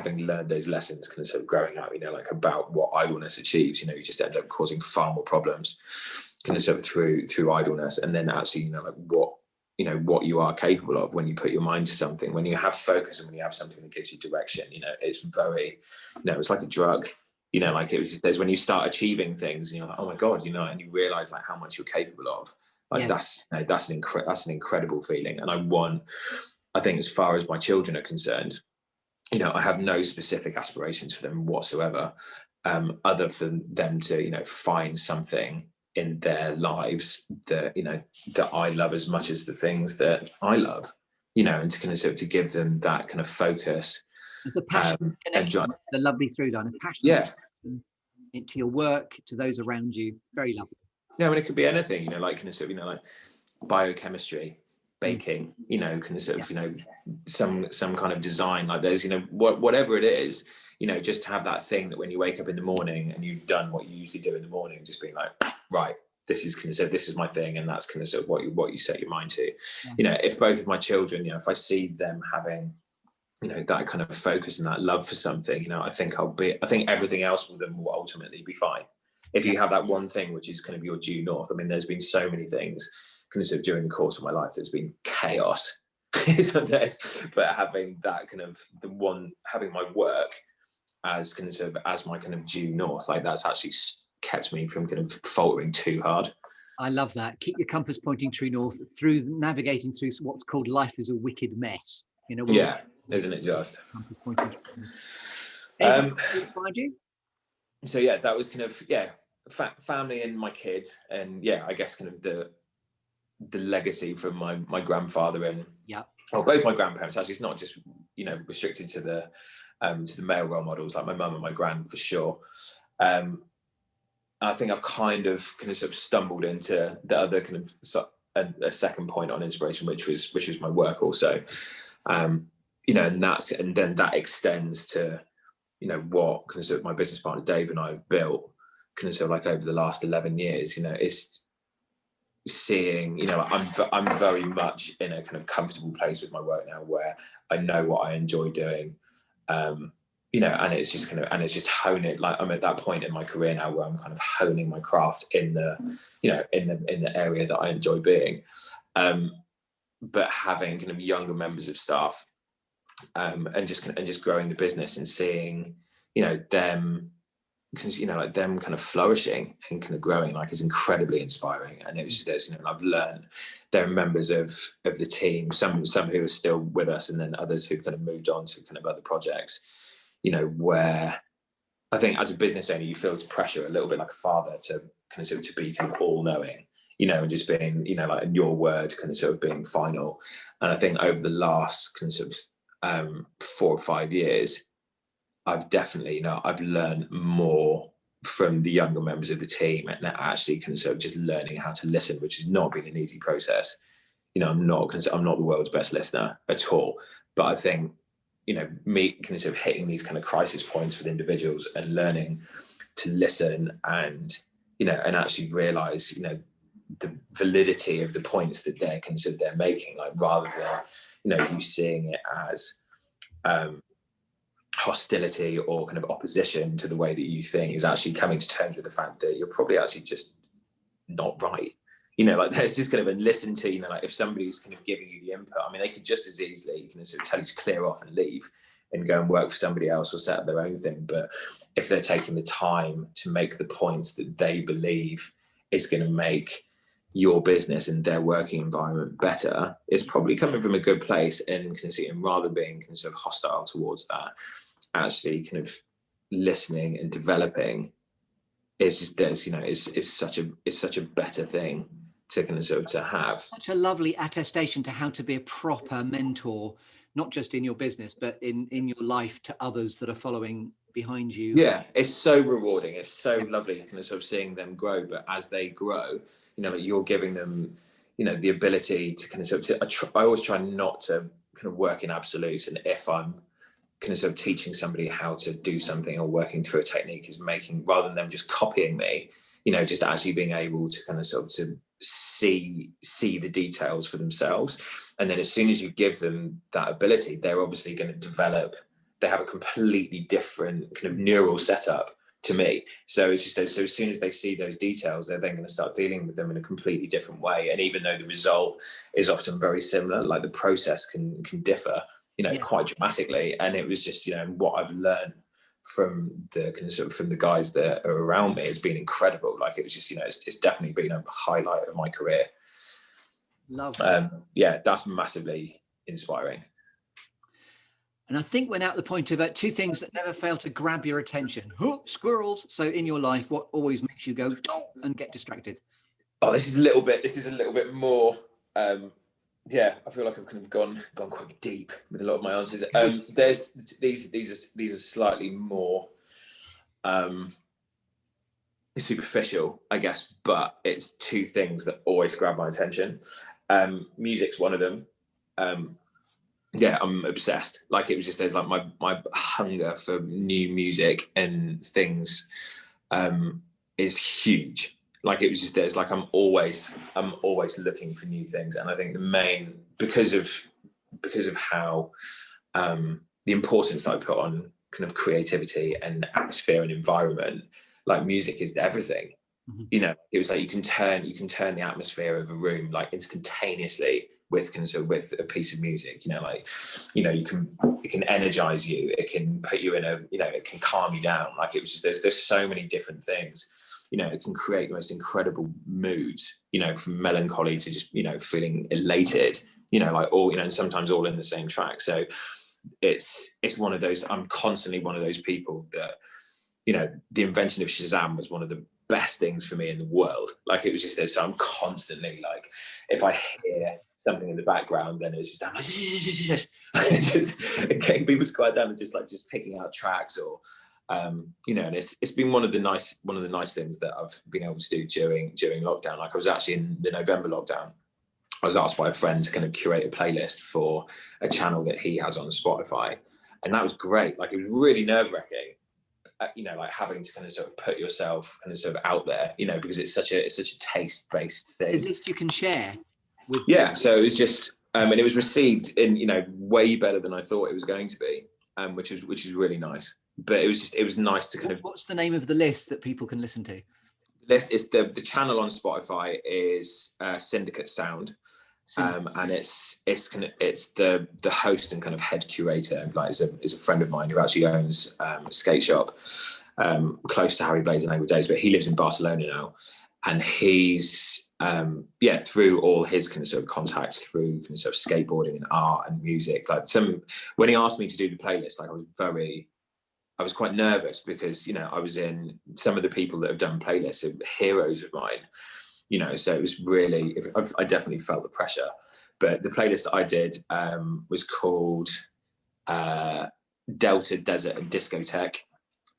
learned those lessons kind of sort of growing up, you know, like about what idleness achieves, you know, you just end up causing far more problems kind of sort of through idleness. And then actually, you know, like what you are capable of when you put your mind to something, when you have focus and when you have something that gives you direction, you know, it's very, you know, it's like a drug, you know, like it was just, there's when you start achieving things and you're like, oh my God, you know, and you realize like how much you're capable of, like that's an incredible feeling. And I think as far as my children are concerned, you know, I have no specific aspirations for them whatsoever, other than them to, you know, find something in their lives that, you know, that I love as much as the things that I love, you know, and to kind of sort of to give them that kind of focus. There's a passion connection, the lovely through line, a passion into your work, to those around you. Very lovely. Yeah, I mean, it could be anything, you know, like kind of sort of, you know, like biochemistry, baking, you know, kind of sort of, you know, some kind of design, like there's, you know, whatever it is, you know, just to have that thing that when you wake up in the morning and you've done what you usually do in the morning, just being like, right, this is kind of sort of, this is my thing, and that's kind of sort of what you set your mind to. You know, if both of my children, you know, if I see them having, you know, that kind of focus and that love for something, you know, I think everything else with them will ultimately be fine. If you have that one thing which is kind of your due north. I mean, there's been so many things kind of sort of during the course of my life that's been chaos. But having that kind of having my work as kind of sort of as my kind of due north, like that's actually kept me from kind of faltering too hard. I love that. Keep your compass pointing true north, through navigating through what's called life is a wicked mess. You know. Yeah, isn't it just? Compass pointing true. Find you. So yeah, that was kind of family and my kids, and I guess kind of the legacy from my grandfather and both my grandparents. Actually, it's not just, you know, restricted to the male role models, like my mum and my gran for sure. I think I've kind of sort of stumbled into the other kind of a second point on inspiration, which was my work also. You know, and then that extends to, you know, what kind of sort of my business partner Dave and I have built kind of sort of like over the last 11 years. You know, it's seeing, you know, I'm very much in a kind of comfortable place with my work now, where I know what I enjoy doing. You know, and it's just honing, like I'm at that point in my career now where I'm kind of honing my craft in the, you know, in the area that I enjoy being. But having kind of younger members of staff, and just growing the business and seeing, you know, them, because, you know, like them kind of flourishing and kind of growing, like, is incredibly inspiring. And it was just, there's, you know, I've learned there are members of the team, some who are still with us, and then others who've kind of moved on to kind of other projects, you know, where I think as a business owner, you feel this pressure a little bit like a father to kind of sort of to be kind of all knowing, you know, and just being, you know, like your word kind of sort of being final. And I think over the last kind of sort of 4 or 5 years, I've definitely, you know, I've learned more from the younger members of the team, and actually kind of sort of just learning how to listen, which has not been an easy process. You know, I'm not the world's best listener at all, but I think, you know, me kind of sort of hitting these kind of crisis points with individuals and learning to listen and, you know, and actually realize, you know, the validity of the points that they're making, like, rather than, you know, you seeing it as hostility or kind of opposition to the way that you think, is actually coming to terms with the fact that you're probably actually just not right. You know, like, there's just kind of a listen to, you know, like if somebody's kind of giving you the input, I mean, they could just as easily kind of sort of tell you to clear off and leave and go and work for somebody else or set up their own thing. But if they're taking the time to make the points that they believe is going to make, your business and their working environment better, is probably coming from a good place, and rather than being kind of sort of hostile towards that, actually kind of listening and developing is just, there's, you know, is such a better thing to kind of sort of to have. Such a lovely attestation to how to be a proper mentor, not just in your business, but in your life to others that are following behind you. Yeah, it's so rewarding. It's so lovely kind of sort of seeing them grow. But as they grow, you know, like you're giving them, you know, the ability to kind of sort of, I always try not to kind of work in absolutes. And if I'm kind of sort of teaching somebody how to do something or working through a technique, is making, rather than them just copying me, you know, just actually being able to kind of sort of to see the details for themselves. And then as soon as you give them that ability, they're obviously going to develop. They have a completely different kind of neural setup to me. So it's just, so as soon as they see those details, they're then going to start dealing with them in a completely different way. And even though the result is often very similar, like the process can differ, you know, quite dramatically. And it was just, you know, what I've learned from the kind of sort of from the guys that are around me has been incredible. Like it was just, you know, it's definitely been a highlight of my career. Lovely. Yeah, that's massively inspiring. And I think we're now at the point of two things that never fail to grab your attention. Oh, squirrels. So in your life, what always makes you go and get distracted? Oh, this is a little bit more. Yeah, I feel like I've kind of gone quite deep with a lot of my answers. There's these are slightly more superficial, I guess, but it's two things that always grab my attention. Music's one of them. Yeah, I'm obsessed. Like it was just, there's like my hunger for new music and things is huge. Like it was just, there's like I'm always looking for new things. And I think the main, because of how the importance that I put on kind of creativity and atmosphere and environment, like music is everything. Mm-hmm. You know, it was like you can turn the atmosphere of a room like instantaneously with a piece of music. You know, like, you know, it can energize you, it can put you in a, you know, it can calm you down. Like it was just, there's so many different things. You know, it can create the most incredible moods, you know, from melancholy to just, you know, feeling elated, you know, like all, you know, and sometimes all in the same track. So it's one of those, I'm constantly one of those people that, you know, the invention of Shazam was one of the best things for me in the world. Like it was just there. So I'm constantly like, if I hear something in the background, then it's just, I'm just getting people to quiet down and just picking out tracks or, you know, and it's been one of the nice things that I've been able to do during lockdown. Like I was actually in the November lockdown, I was asked by a friend to kind of curate a playlist for a channel that he has on Spotify, and that was great. Like it was really nerve-wracking, you know, like having to kind of sort of put yourself kind of sort of out there, you know, because it's such a taste-based thing. At least you can share. Yeah, so it was just, and it was received in, you know, way better than I thought it was going to be, which is really nice. But it was nice to kind of. What's the name of the list that people can listen to? The list is the channel on Spotify is Syndicate Sound, and it's the host and kind of head curator, like is a friend of mine who actually owns a skate shop close to Harry Blaze and Angle Days, but he lives in Barcelona now, and he's through all his kind of sort of contacts through kind of sort of skateboarding and art and music. Like when he asked me to do the playlist, like I was quite nervous because, you know, I was in some of the people that have done playlists are heroes of mine, you know, so it was really, I definitely felt the pressure. But the playlist that I did was called Delta, Desert and Discotheque.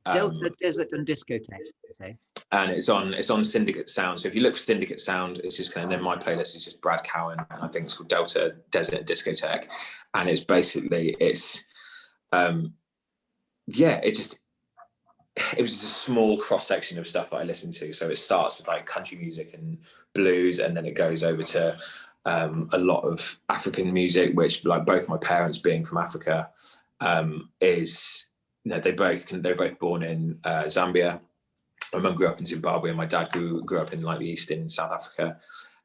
Delta, Desert and Discotheque. Okay. And it's on Syndicate Sound. So if you look for Syndicate Sound, it's just kind of, then my playlist is just Brad Cowan, and I think it's called Delta, Desert and Discotheque. And it's basically, it was just a small cross section of stuff that I listened to. So it starts with like country music and blues, and then it goes over to a lot of African music, which, like, both my parents being from Africa, is, you know, they're both born in Zambia. My mum grew up in Zimbabwe, and my dad grew up in like the East in South Africa.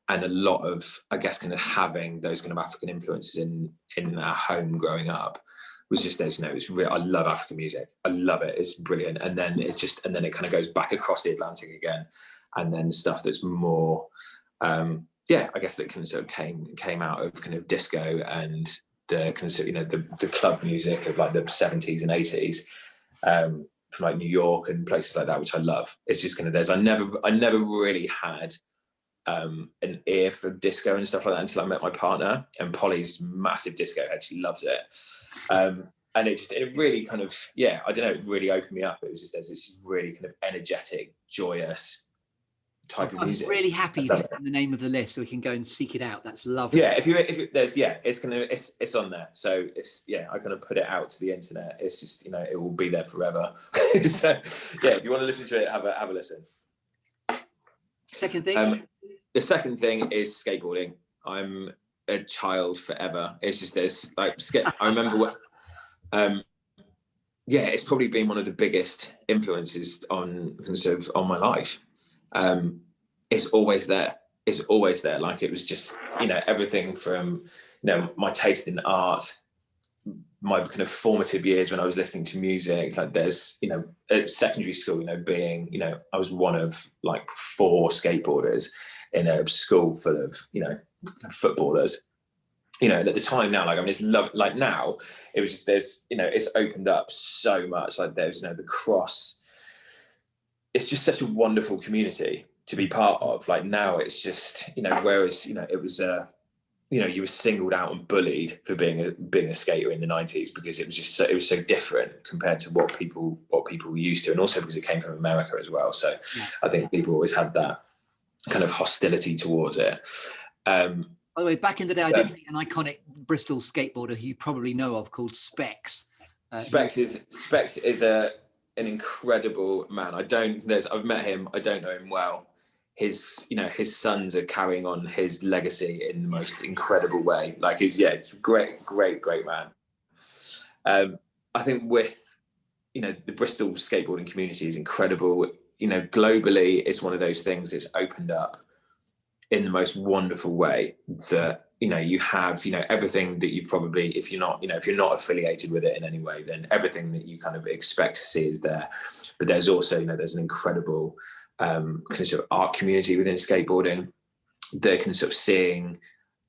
And a lot of, I guess, kind of having those kind of African influences in our home growing up was just, there's no, it's real. I love African music. I love it. It's brilliant. And then it kind of goes back across the Atlantic again. And then stuff that's more, Yeah, I guess that kind of sort of came out of kind of disco and the kind of, you know, the club music of like the 70s and 80s, from like New York and places like that, which I love. It's just kind of I never really had an ear for disco and stuff like that until I met my partner, and Polly's massive disco head. She loves it. And it really kind of, yeah, I don't know, it really opened me up. It was just, there's this really kind of energetic, joyous type of music. I'm really happy you put the name of the list so we can go and seek it out. That's lovely. Yeah, if there's, yeah, it's on there. So it's, yeah, I kind of put it out to the internet. It's just, you know, it will be there forever. So yeah, if you want to listen to it, have a listen. Second thing. The second thing is skateboarding. I'm a child forever. It's just this, like, I remember what, yeah, it's probably been one of the biggest influences on my life. It's always there. It's always there. Like, it was just, you know, everything from, you know, my taste in art, my kind of formative years when I was listening to music. Like, there's, you know, at secondary school, you know, being, you know, I was one of like 4 skateboarders in a school full of, you know, footballers. You know, and at the time now, like, I mean, it's like now, it was just, there's, you know, it's opened up so much. Like, there's, you know, the cross. It's just such a wonderful community to be part of. Like, now it's just, you know, whereas, you know, it was, you know, you were singled out and bullied for being a skater in the 90s because it was just it was so different compared to what people were used to, and also because it came from America as well. So yeah. I think people always had that kind of hostility towards it. By the way, back in the day, I did meet an iconic Bristol skateboarder who you probably know of called Specs. Specs is an incredible man. I've met him. I don't know him well. His sons are carrying on his legacy in the most incredible way. Like, he's great man. I think with, you know, the Bristol skateboarding community is incredible. You know, globally, it's one of those things that's opened up in the most wonderful way that, you know, you have, you know, everything that you probably, if you're not affiliated with it in any way, then everything that you kind of expect to see is there. But there's also, you know, there's an incredible kind of sort of art community within skateboarding. They're kind of sort of seeing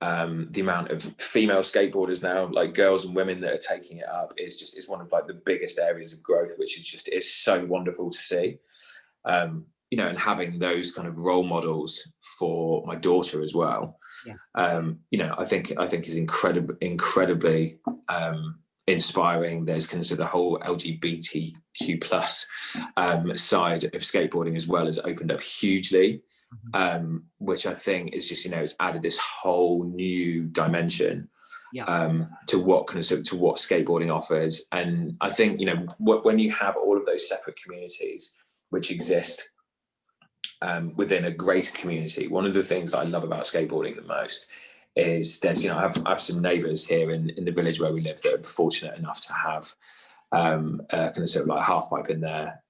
the amount of female skateboarders now, like girls and women that are taking it up, is one of like the biggest areas of growth, which is so wonderful to see. You know, and having those kind of role models for my daughter as well, you know, I think is incredibly inspiring. There's kind of sort of the whole LGBTQ plus side of skateboarding as well has opened up hugely, which I think is just, you know, it's added this whole new dimension to what skateboarding offers. And I think, you know, when you have all of those separate communities which exist within a greater community, one of the things that I love about skateboarding the most is there's, you know, I have some neighbours here in the village where we live that are fortunate enough to have a kind of sort of like half pipe in their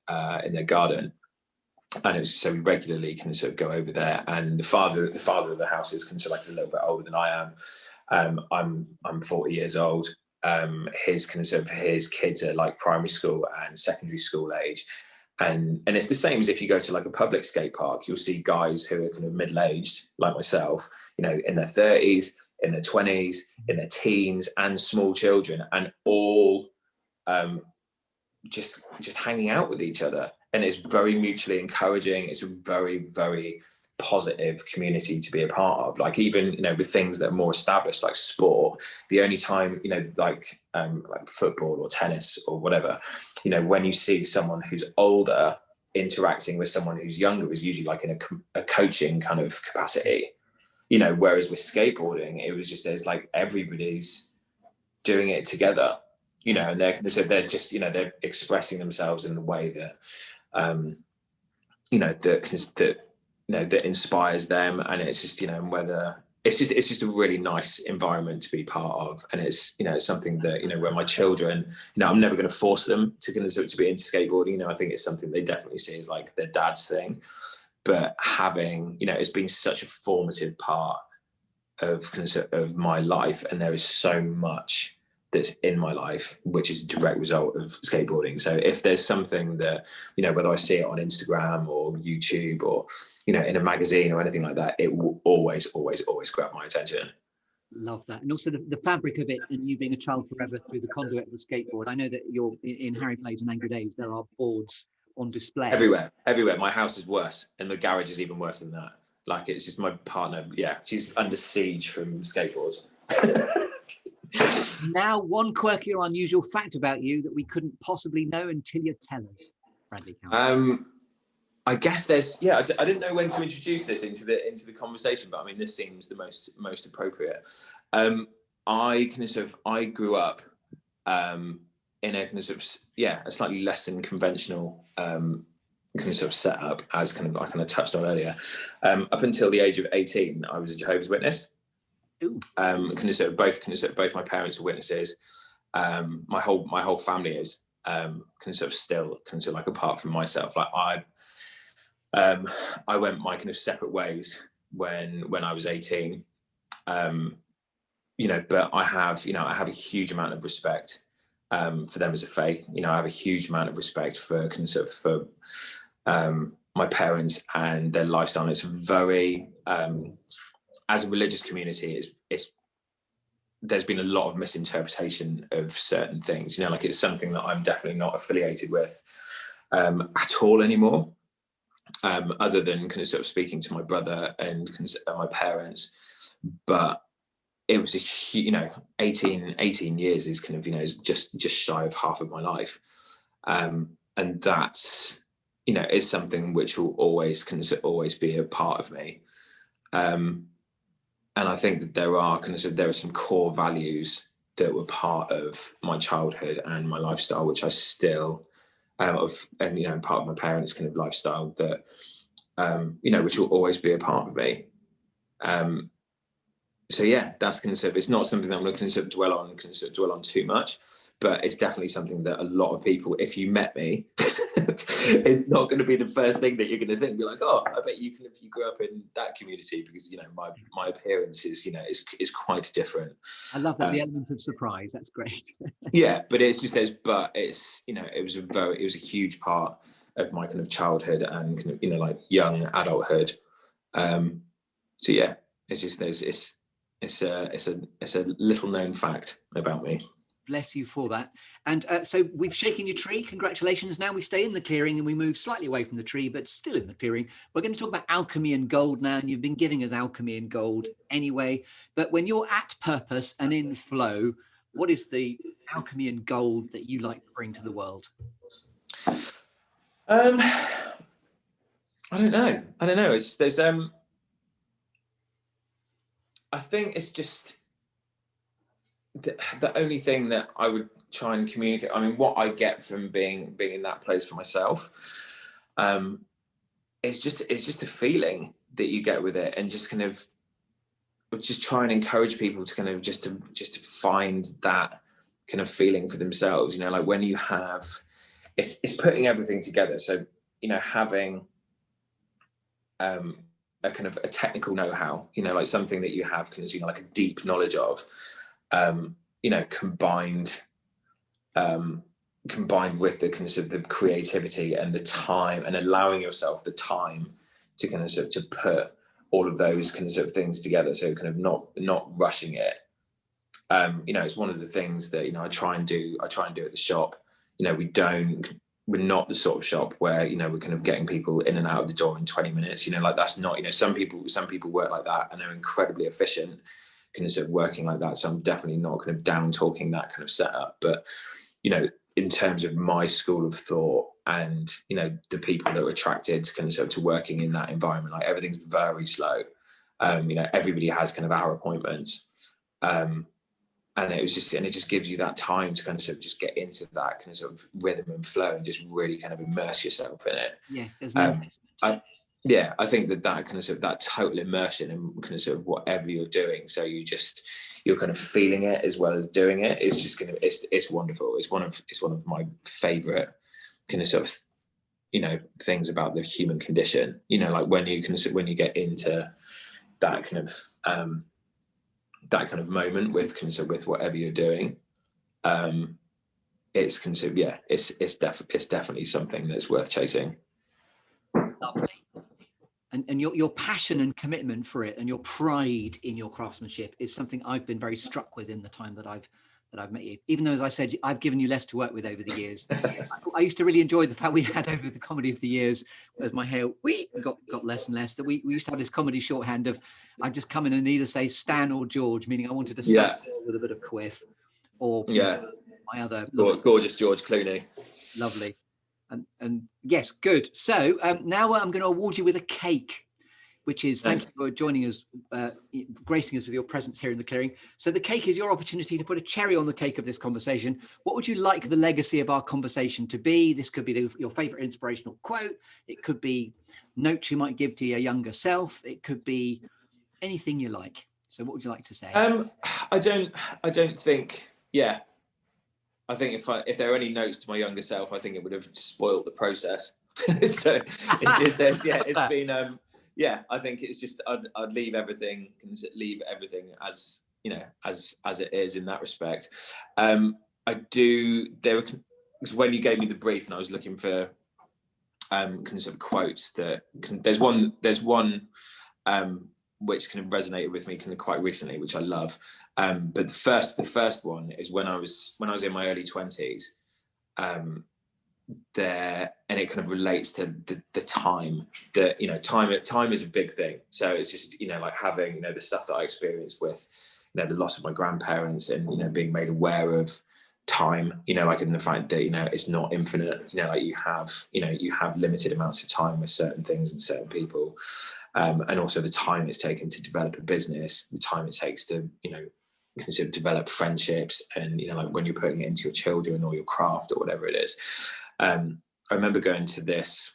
garden, and so we regularly kind of sort of go over there. And the father of the house is kind of like a little bit older than I am. I'm 40 years old. His kids are like primary school and secondary school age. And it's the same as if you go to like a public skate park, you'll see guys who are kind of middle-aged, like myself, you know, in their 30s, in their 20s, in their teens, and small children, and all just hanging out with each other. And it's very mutually encouraging. It's a very, very positive community to be a part of. Like, even, you know, with things that are more established like sport, the only time, you know, like football or tennis or whatever, you know, when you see someone who's older interacting with someone who's younger is usually like in a coaching kind of capacity, you know, whereas with skateboarding it was just, there's like everybody's doing it together, you know, and they're just, you know, they're expressing themselves in the way that you know, that inspires them. And it's just, you know, whether it's just a really nice environment to be part of. And it's, you know, it's something that, you know, where my children, you know, I'm never going to force them to be into skateboarding. You know, I think it's something they definitely see as like their dad's thing, but having, you know, it's been such a formative part of my life. And there is so much in my life, which is a direct result of skateboarding. So if there's something that, you know, whether I see it on Instagram or YouTube or, you know, in a magazine or anything like that, it will always grab my attention. Love that. And also the fabric of it, and you being a child forever through the conduit of the skateboard. I know that you're in Harry Blades and Angry Days, there are boards on display. Everywhere. My house is worse, and the garage is even worse than that. Like, it's just my partner. Yeah, she's under siege from skateboards. Now, one quirky or unusual fact about you that we couldn't possibly know until you tell us, Bradley Cowan. I guess there's, yeah, I didn't know when to introduce this into the conversation, but I mean, this seems the most appropriate. I grew up in a kind of sort of, yeah, a slightly less than conventional kind of sort of setup, as kind of I kind of touched on earlier. Up until the age of 18, I was a Jehovah's Witness. Both my parents are witnesses. My whole family is still like, apart from myself. Like I went my kind of separate ways when I was 18. You know, but I have a huge amount of respect for them as a faith. You know, I have a huge amount of respect for my parents and their lifestyle. It's very, as a religious community, there's been a lot of misinterpretation of certain things. You know, like, it's something that I'm definitely not affiliated with at all anymore. Other than kind of sort of speaking to my brother and my parents, but it was 18 years is kind of, you know, is just shy of half of my life, and that's, you know, is something which will always be a part of me, and I think that there are some core values that were part of my childhood and my lifestyle, which I still and, you know, part of my parents' kind of lifestyle that, you know, which will always be a part of me. So yeah, that's kind of, it's not something that I'm looking to dwell on too much, but it's definitely something that a lot of people, if you met me, it's not going to be the first thing that you're going to think. Be like, oh, I bet you grew up in that community, because, you know, my appearance is, you know, is quite different. I love that, the element of surprise. That's great. Yeah, but it's, you know, it was a huge part of my kind of childhood and kind of, you know, like, young adulthood. So yeah, it's a little known fact about me. Bless you for that. And so we've shaken your tree. Congratulations. Now we stay in the clearing and we move slightly away from the tree, but still in the clearing. We're going to talk about alchemy and gold now, and you've been giving us alchemy and gold anyway. But when you're at purpose and in flow, what is the alchemy and gold that you like to bring to the world? I don't know. It's just, I think it's just the only thing that I would try and communicate. I mean, what I get from being in that place for myself, it's just a feeling that you get with it, and just kind of just try and encourage people to kind of just to find that kind of feeling for themselves. You know, like, when you have, it's putting everything together. So, you know, having a kind of a technical know-how, you know, like something that you have, kind of, you know, like a deep knowledge of, you know, combined with the kind of the creativity and the time, and allowing yourself the time to kind of sort of to put all of those kind of sort of things together. So kind of not rushing it. You know, it's one of the things that, you know, I try and do at the shop. You know, we're not the sort of shop where, you know, we're kind of getting people in and out of the door in 20 minutes. You know, like, that's not, you know, some people work like that and they're incredibly efficient, kind of sort of working like that. So I'm definitely not kind of down talking that kind of setup. But, you know, in terms of my school of thought and, you know, the people that are attracted to kind of sort of to working in that environment, like, everything's very slow. You know, everybody has kind of hour appointments. And it just gives you that time to kind of sort of just get into that kind of sort of rhythm and flow and just really kind of immerse yourself in it. Yeah, there's no I think that kind of sort of that total immersion in kind of sort of whatever you're doing. So you're kind of feeling it as well as doing it. It's just kind of, it's wonderful. It's one of my favorite kind of sort of, you know, things about the human condition. You know, like, when you get into that kind of moment with whatever you're doing, it's considered, yeah, it's definitely something that's worth chasing. Lovely. And your passion and commitment for it, and your pride in your craftsmanship, is something I've been very struck with in the time that I've met you. Even though, as I said, I've given you less to work with over the years. I used to really enjoy the fact we had over the comedy of the years, as my hair got less and less, that we used to have this comedy shorthand of, I'd just come in and either say Stan or George, meaning I wanted to start with a bit of quiff, or my other gorgeous George Clooney. Lovely. And yes, good. So now I'm going to award you with a cake, which is, thank you for joining us, gracing us with your presence here in the clearing. So the cake is your opportunity to put a cherry on the cake of this conversation. What would you like the legacy of our conversation to be? This could be your favorite inspirational quote. It could be notes you might give to your younger self. It could be anything you like. So what would you like to say? I don't think, I think if there are any notes to my younger self, I think it would have spoiled the process. So it's just, it's been, I think it's just, I'd leave everything as, as it is in that respect. Because when you gave me the brief and I was looking for kind of quotes, there's one which kind of resonated with me kind of quite recently, which I love. But the first one is when I was in my early 20s, and it kind of relates to the time that, time is a big thing. So it's just, like having, the stuff that I experienced with, the loss of my grandparents, and, being made aware of time, like in the fact that, it's not infinite, like you have limited amounts of time with certain things and certain people. And also the time it's taken to develop a business, the time it takes to, kind of develop friendships, and, like when you're putting it into your children or your craft or whatever it is. I remember going to this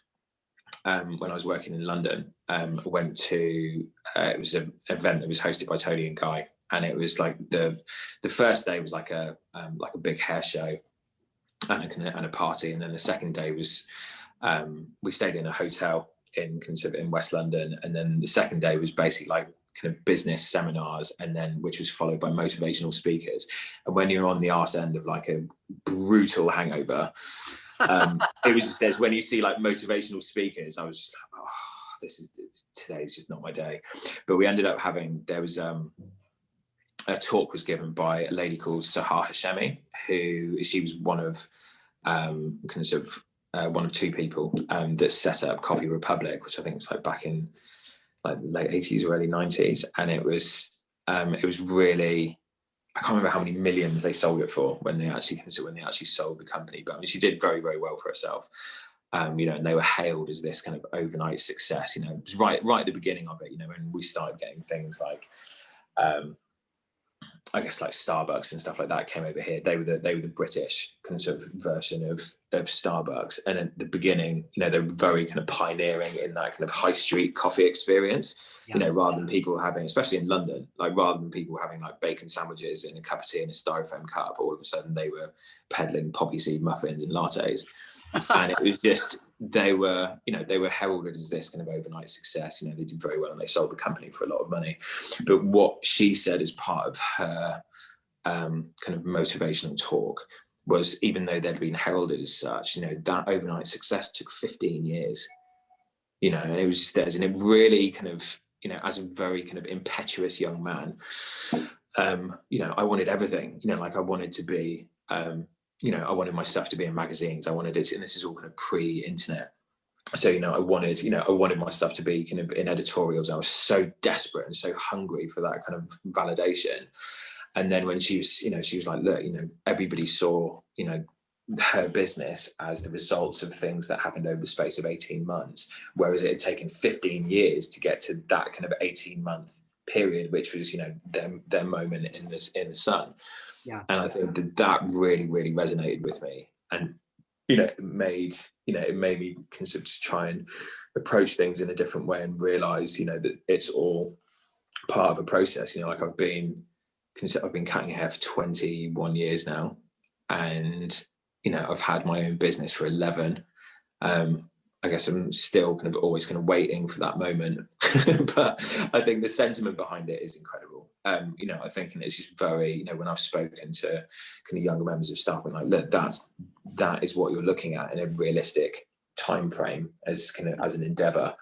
when I was working in London. I went to, it was an event that was hosted by Tony and Guy. And it was like the first day was like a big hair show and a party. And then the second day was, we stayed in a hotel in West London, and then the second day was basically like kind of business seminars, and then which was followed by motivational speakers. And when you're on the arse end of like a brutal hangover, it was just, when you see like motivational speakers, I was just like, today's just not my day. But we ended up there was a talk was given by a lady called Sahar Hashemi, who she was one of one of two people that set up Coffee Republic, which I think was like back in like late 80s or early 90s. And it was really, I can't remember how many millions they sold it for when they actually sold the company. But I mean, she did very, very well for herself. And they were hailed as this kind of overnight success. It was right at the beginning of it. When we started getting things like, I guess like Starbucks and stuff like that came over here. They were the British kind of version of Starbucks. And at the beginning, they were very kind of pioneering in that kind of high street coffee experience. Rather than people having, especially in London, like rather than people having like bacon sandwiches and a cup of tea in a styrofoam cup, all of a sudden they were peddling poppy seed muffins and lattes. And it was just, they were heralded as this kind of overnight success. They did very well and they sold the company for a lot of money. But what she said as part of her kind of motivational talk was, even though they'd been heralded as such, that overnight success took 15 years, and it was just theirs. And it really kind of, as a very kind of impetuous young man, I wanted everything, like I wanted to be, I wanted my stuff to be in magazines. I wanted it, and this is all kind of pre-internet. So, I wanted my stuff to be kind of in editorials. I was so desperate and so hungry for that kind of validation. And then when she was like, look, everybody saw, her business as the results of things that happened over the space of 18 months, whereas it had taken 15 years to get to that kind of 18-month period, which was, their moment in the sun. Yeah. And I think that really, really resonated with me. And, it made me consider to try and approach things in a different way and realize, that it's all part of a process. Like I've been cutting hair for 21 years now. And, I've had my own business for 11. I guess I'm still kind of always kind of waiting for that moment. But I think the sentiment behind it is incredible. You know, I think, and it's just very, you know, when I've spoken to kind of younger members of staff, I'm like, look, that is what you're looking at in a realistic time frame as kind of as an endeavor.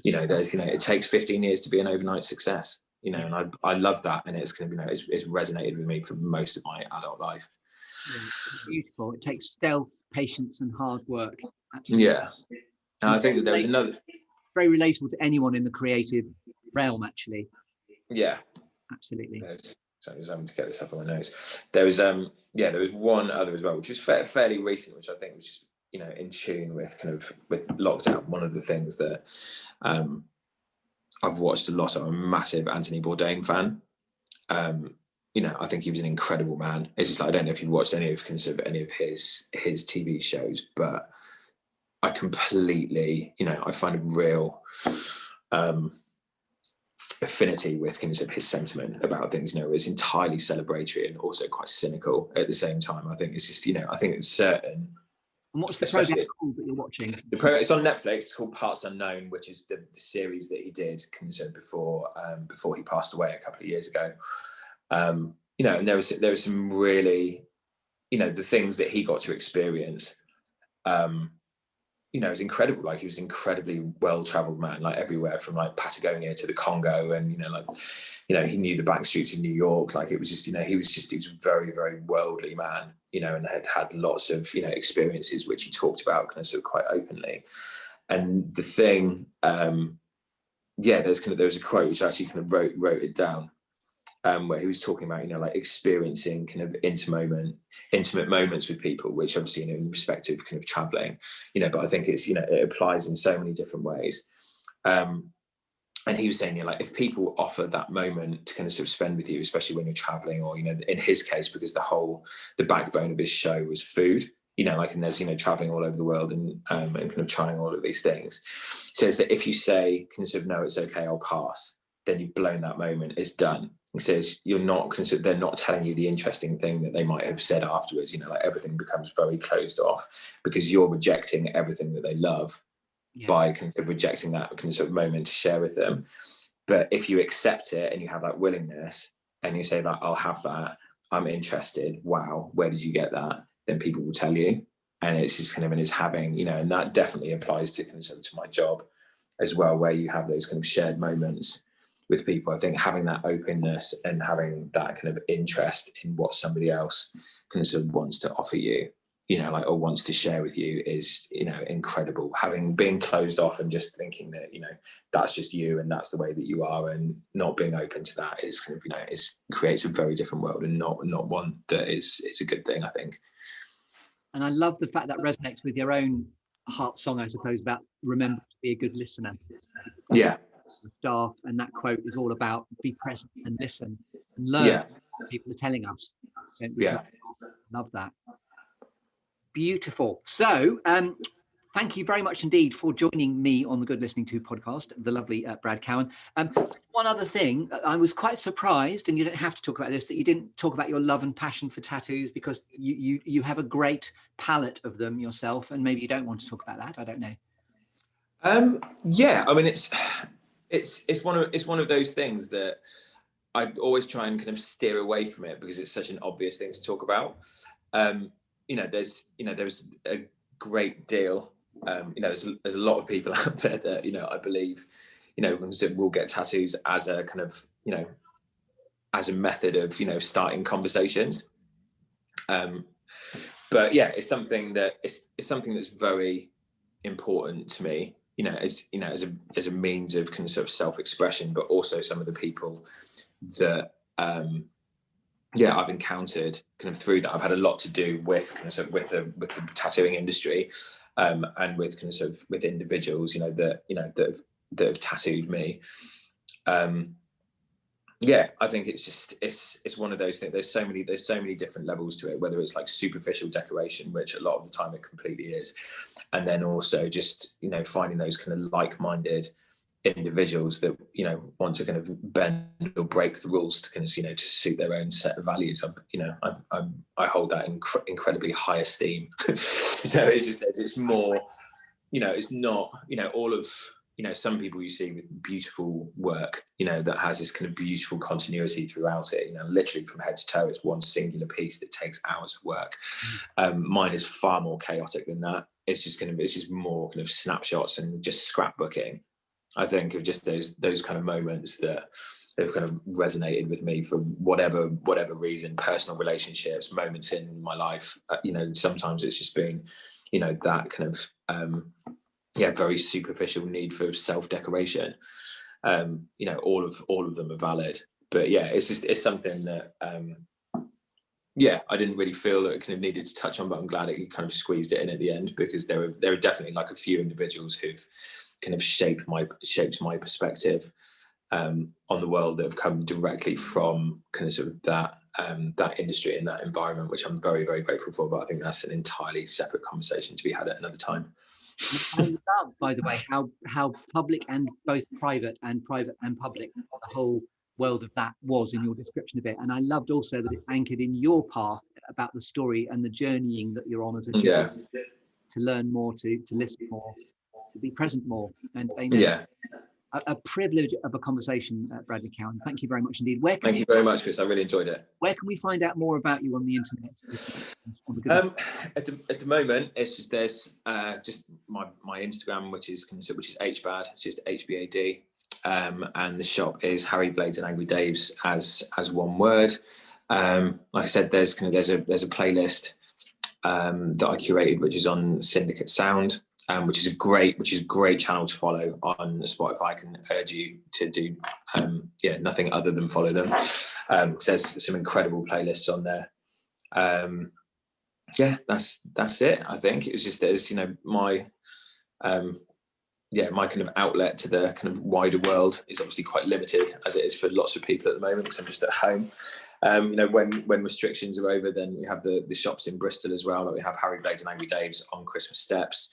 You know, there's, you know, it takes 15 years to be an overnight success, you know, and I love that, and it's kind of, you know, it's resonated with me for most of my adult life. Yeah, it's beautiful. It takes stealth, patience, and hard work. Absolutely. Yeah, and I think that there was another, very relatable to anyone in the creative realm, actually. yeah, absolutely. So I was having to get this up on my notes. There was there was one other as well, which was fairly recent, which I think was just, you know, in tune with kind of with lockdown. One of the things that I've watched a lot. I'm a massive Anthony Bourdain fan. You know, I think he was an incredible man. It's just like, I don't know if you've watched any of his TV shows, but I completely, you know, I find a real affinity with kind of his sentiment about things. You know, it's entirely celebratory and also quite cynical at the same time. I think it's just, you know, I think it's certain. And what's the program called that you're watching? It's on Netflix. It's called Parts Unknown, which is the series that he did before he passed away a couple of years ago. You know, and there was some really, you know, the things that he got to experience. You know, it was incredible. Like, he was an incredibly well-traveled man, like everywhere from like Patagonia to the Congo, and, you know, like, you know, he knew the back streets of New York. Like, it was just, you know, he was a very, very worldly man, you know, and had lots of, you know, experiences which he talked about kind of sort of quite openly. And the thing, there was a quote which I actually kind of wrote it down. Where he was talking about, you know, like experiencing kind of intimate moments with people, which obviously, you know, in respect of kind of traveling, you know, but I think it's, you know, it applies in so many different ways. And he was saying, you know, like, if people offer that moment to kind of sort of spend with you, especially when you're traveling, or, you know, in his case, because the backbone of his show was food, you know, like, and there's, you know, traveling all over the world and kind of trying all of these things. He says that if you say kind of sort of, no, it's okay, I'll pass, then you've blown that moment. It's done. He says they're not telling you the interesting thing that they might have said afterwards. You know, like, everything becomes very closed off because you're rejecting everything that they love by kind of rejecting that kind of sort of moment to share with them. But if you accept it and you have that willingness and you say that, I'll have that, I'm interested. Wow, where did you get that? Then people will tell you. And it's just kind of, and it's having, you know, and that definitely applies to kind of sort of to my job as well, where you have those kind of shared moments with people. I think having that openness and having that kind of interest in what somebody else kind of sort of wants to offer you, you know, like, or wants to share with you is, you know, incredible. Being closed off and just thinking that, you know, that's just you and that's the way that you are, and not being open to that is kind of, you know, creates a very different world, and not one that is a good thing, I think. And I love the fact that resonates with your own heart song, I suppose, about remember to be a good listener. Yeah. Staff, and that quote is all about be present and listen and learn what people are telling us. Love that. Beautiful. So thank you very much indeed for joining me on the Good Listening To podcast, the lovely Brad Cowan. One other thing, I was quite surprised, and you don't have to talk about this, that you didn't talk about your love and passion for tattoos, because you have a great palette of them yourself, and maybe you don't want to talk about that. I don't know. I mean, it's one of those things that I always try and kind of steer away from it because it's such an obvious thing to talk about. There's a great deal. There's a lot of people out there that, you know, I believe, you know, will get tattoos as a kind of, you know, as a method of, you know, starting conversations. But yeah, it's something that's very important to me. You know, as a means of kind of sort of self-expression, but also some of the people that I've encountered kind of through that. I've had a lot to do with kind of sort of with the tattooing industry, and with kind of sort of with individuals, that have tattooed me. I think it's one of those things. There's so many different levels to it, whether it's like superficial decoration, which a lot of the time it completely is, and then also just, you know, finding those kind of like-minded individuals that, you know, want to kind of bend or break the rules to kind of, you know, to suit their own set of values. I hold that in incredibly high esteem. So it's more, you know, it's not, you know, all of some people you see with beautiful work, that has this kind of beautiful continuity throughout it, literally from head to toe. It's one singular piece that takes hours of work. Mine is far more chaotic than that. It's just more kind of snapshots and just scrapbooking. I think of just those kind of moments that have kind of resonated with me for whatever reason, personal relationships, moments in my life. Sometimes it's just been, that kind of, very superficial need for self-decoration. All of them are valid, but it's something that, I didn't really feel that it kind of needed to touch on, but I'm glad that you kind of squeezed it in at the end, because there are definitely like a few individuals who've kind of shaped my perspective on the world, that have come directly from kind of sort of that industry and that environment, which I'm very, very grateful for. But I think that's an entirely separate conversation to be had at another time. I love, by the way, how public and both private and public the whole world of that was in your description of it. And I loved also that it's anchored in your path about the story and the journeying that you're on as a journalist, to learn more, to listen more, to be present more. And a privilege of a conversation, Bradley Cowan. Thank you very much indeed. Thank you very much, Chris. I really enjoyed it. Where can we find out more about you on the internet? At the moment, it's just there's just my Instagram, which is HBAD. It's just HBAD, and the shop is Harry Blades and Angry Daves as one word. Like I said, there's a playlist that I curated, which is on Syndicate Sound. Which is a great channel to follow on Spotify. I can urge you to do nothing other than follow them, because there's some incredible playlists on there. That's it. I think it was just there's my my kind of outlet to the kind of wider world is obviously quite limited, as it is for lots of people at the moment, because I'm just at home. When restrictions are over, then we have the shops in Bristol as well. Like we have Harry Blades and Angry Daves on Christmas Steps.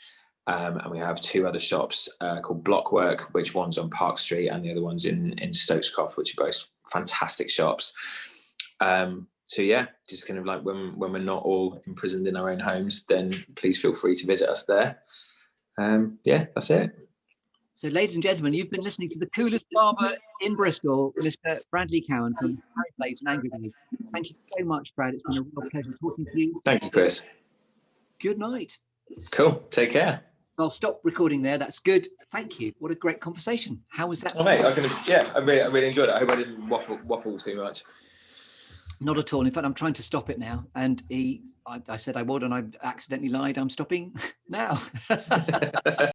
And we have two other shops called Blockwork, which one's on Park Street and the other one's in Stokescroft, which are both fantastic shops. Just kind of like when we're not all imprisoned in our own homes, then please feel free to visit us there. That's it. So, ladies and gentlemen, you've been listening to the coolest barber in Bristol, Mr. Bradley Cowan from Harry Blades and Angry Daves. Thank you so much, Brad. It's been a real pleasure talking to you. Thank you, Chris. Good night. Cool. Take care. I'll stop recording there. That's good. Thank you. What a great conversation. How was that? Oh, mate, I really enjoyed it. I hope I didn't waffle too much. Not at all. In fact, I'm trying to stop it now. And I said I would, and I accidentally lied. I'm stopping now.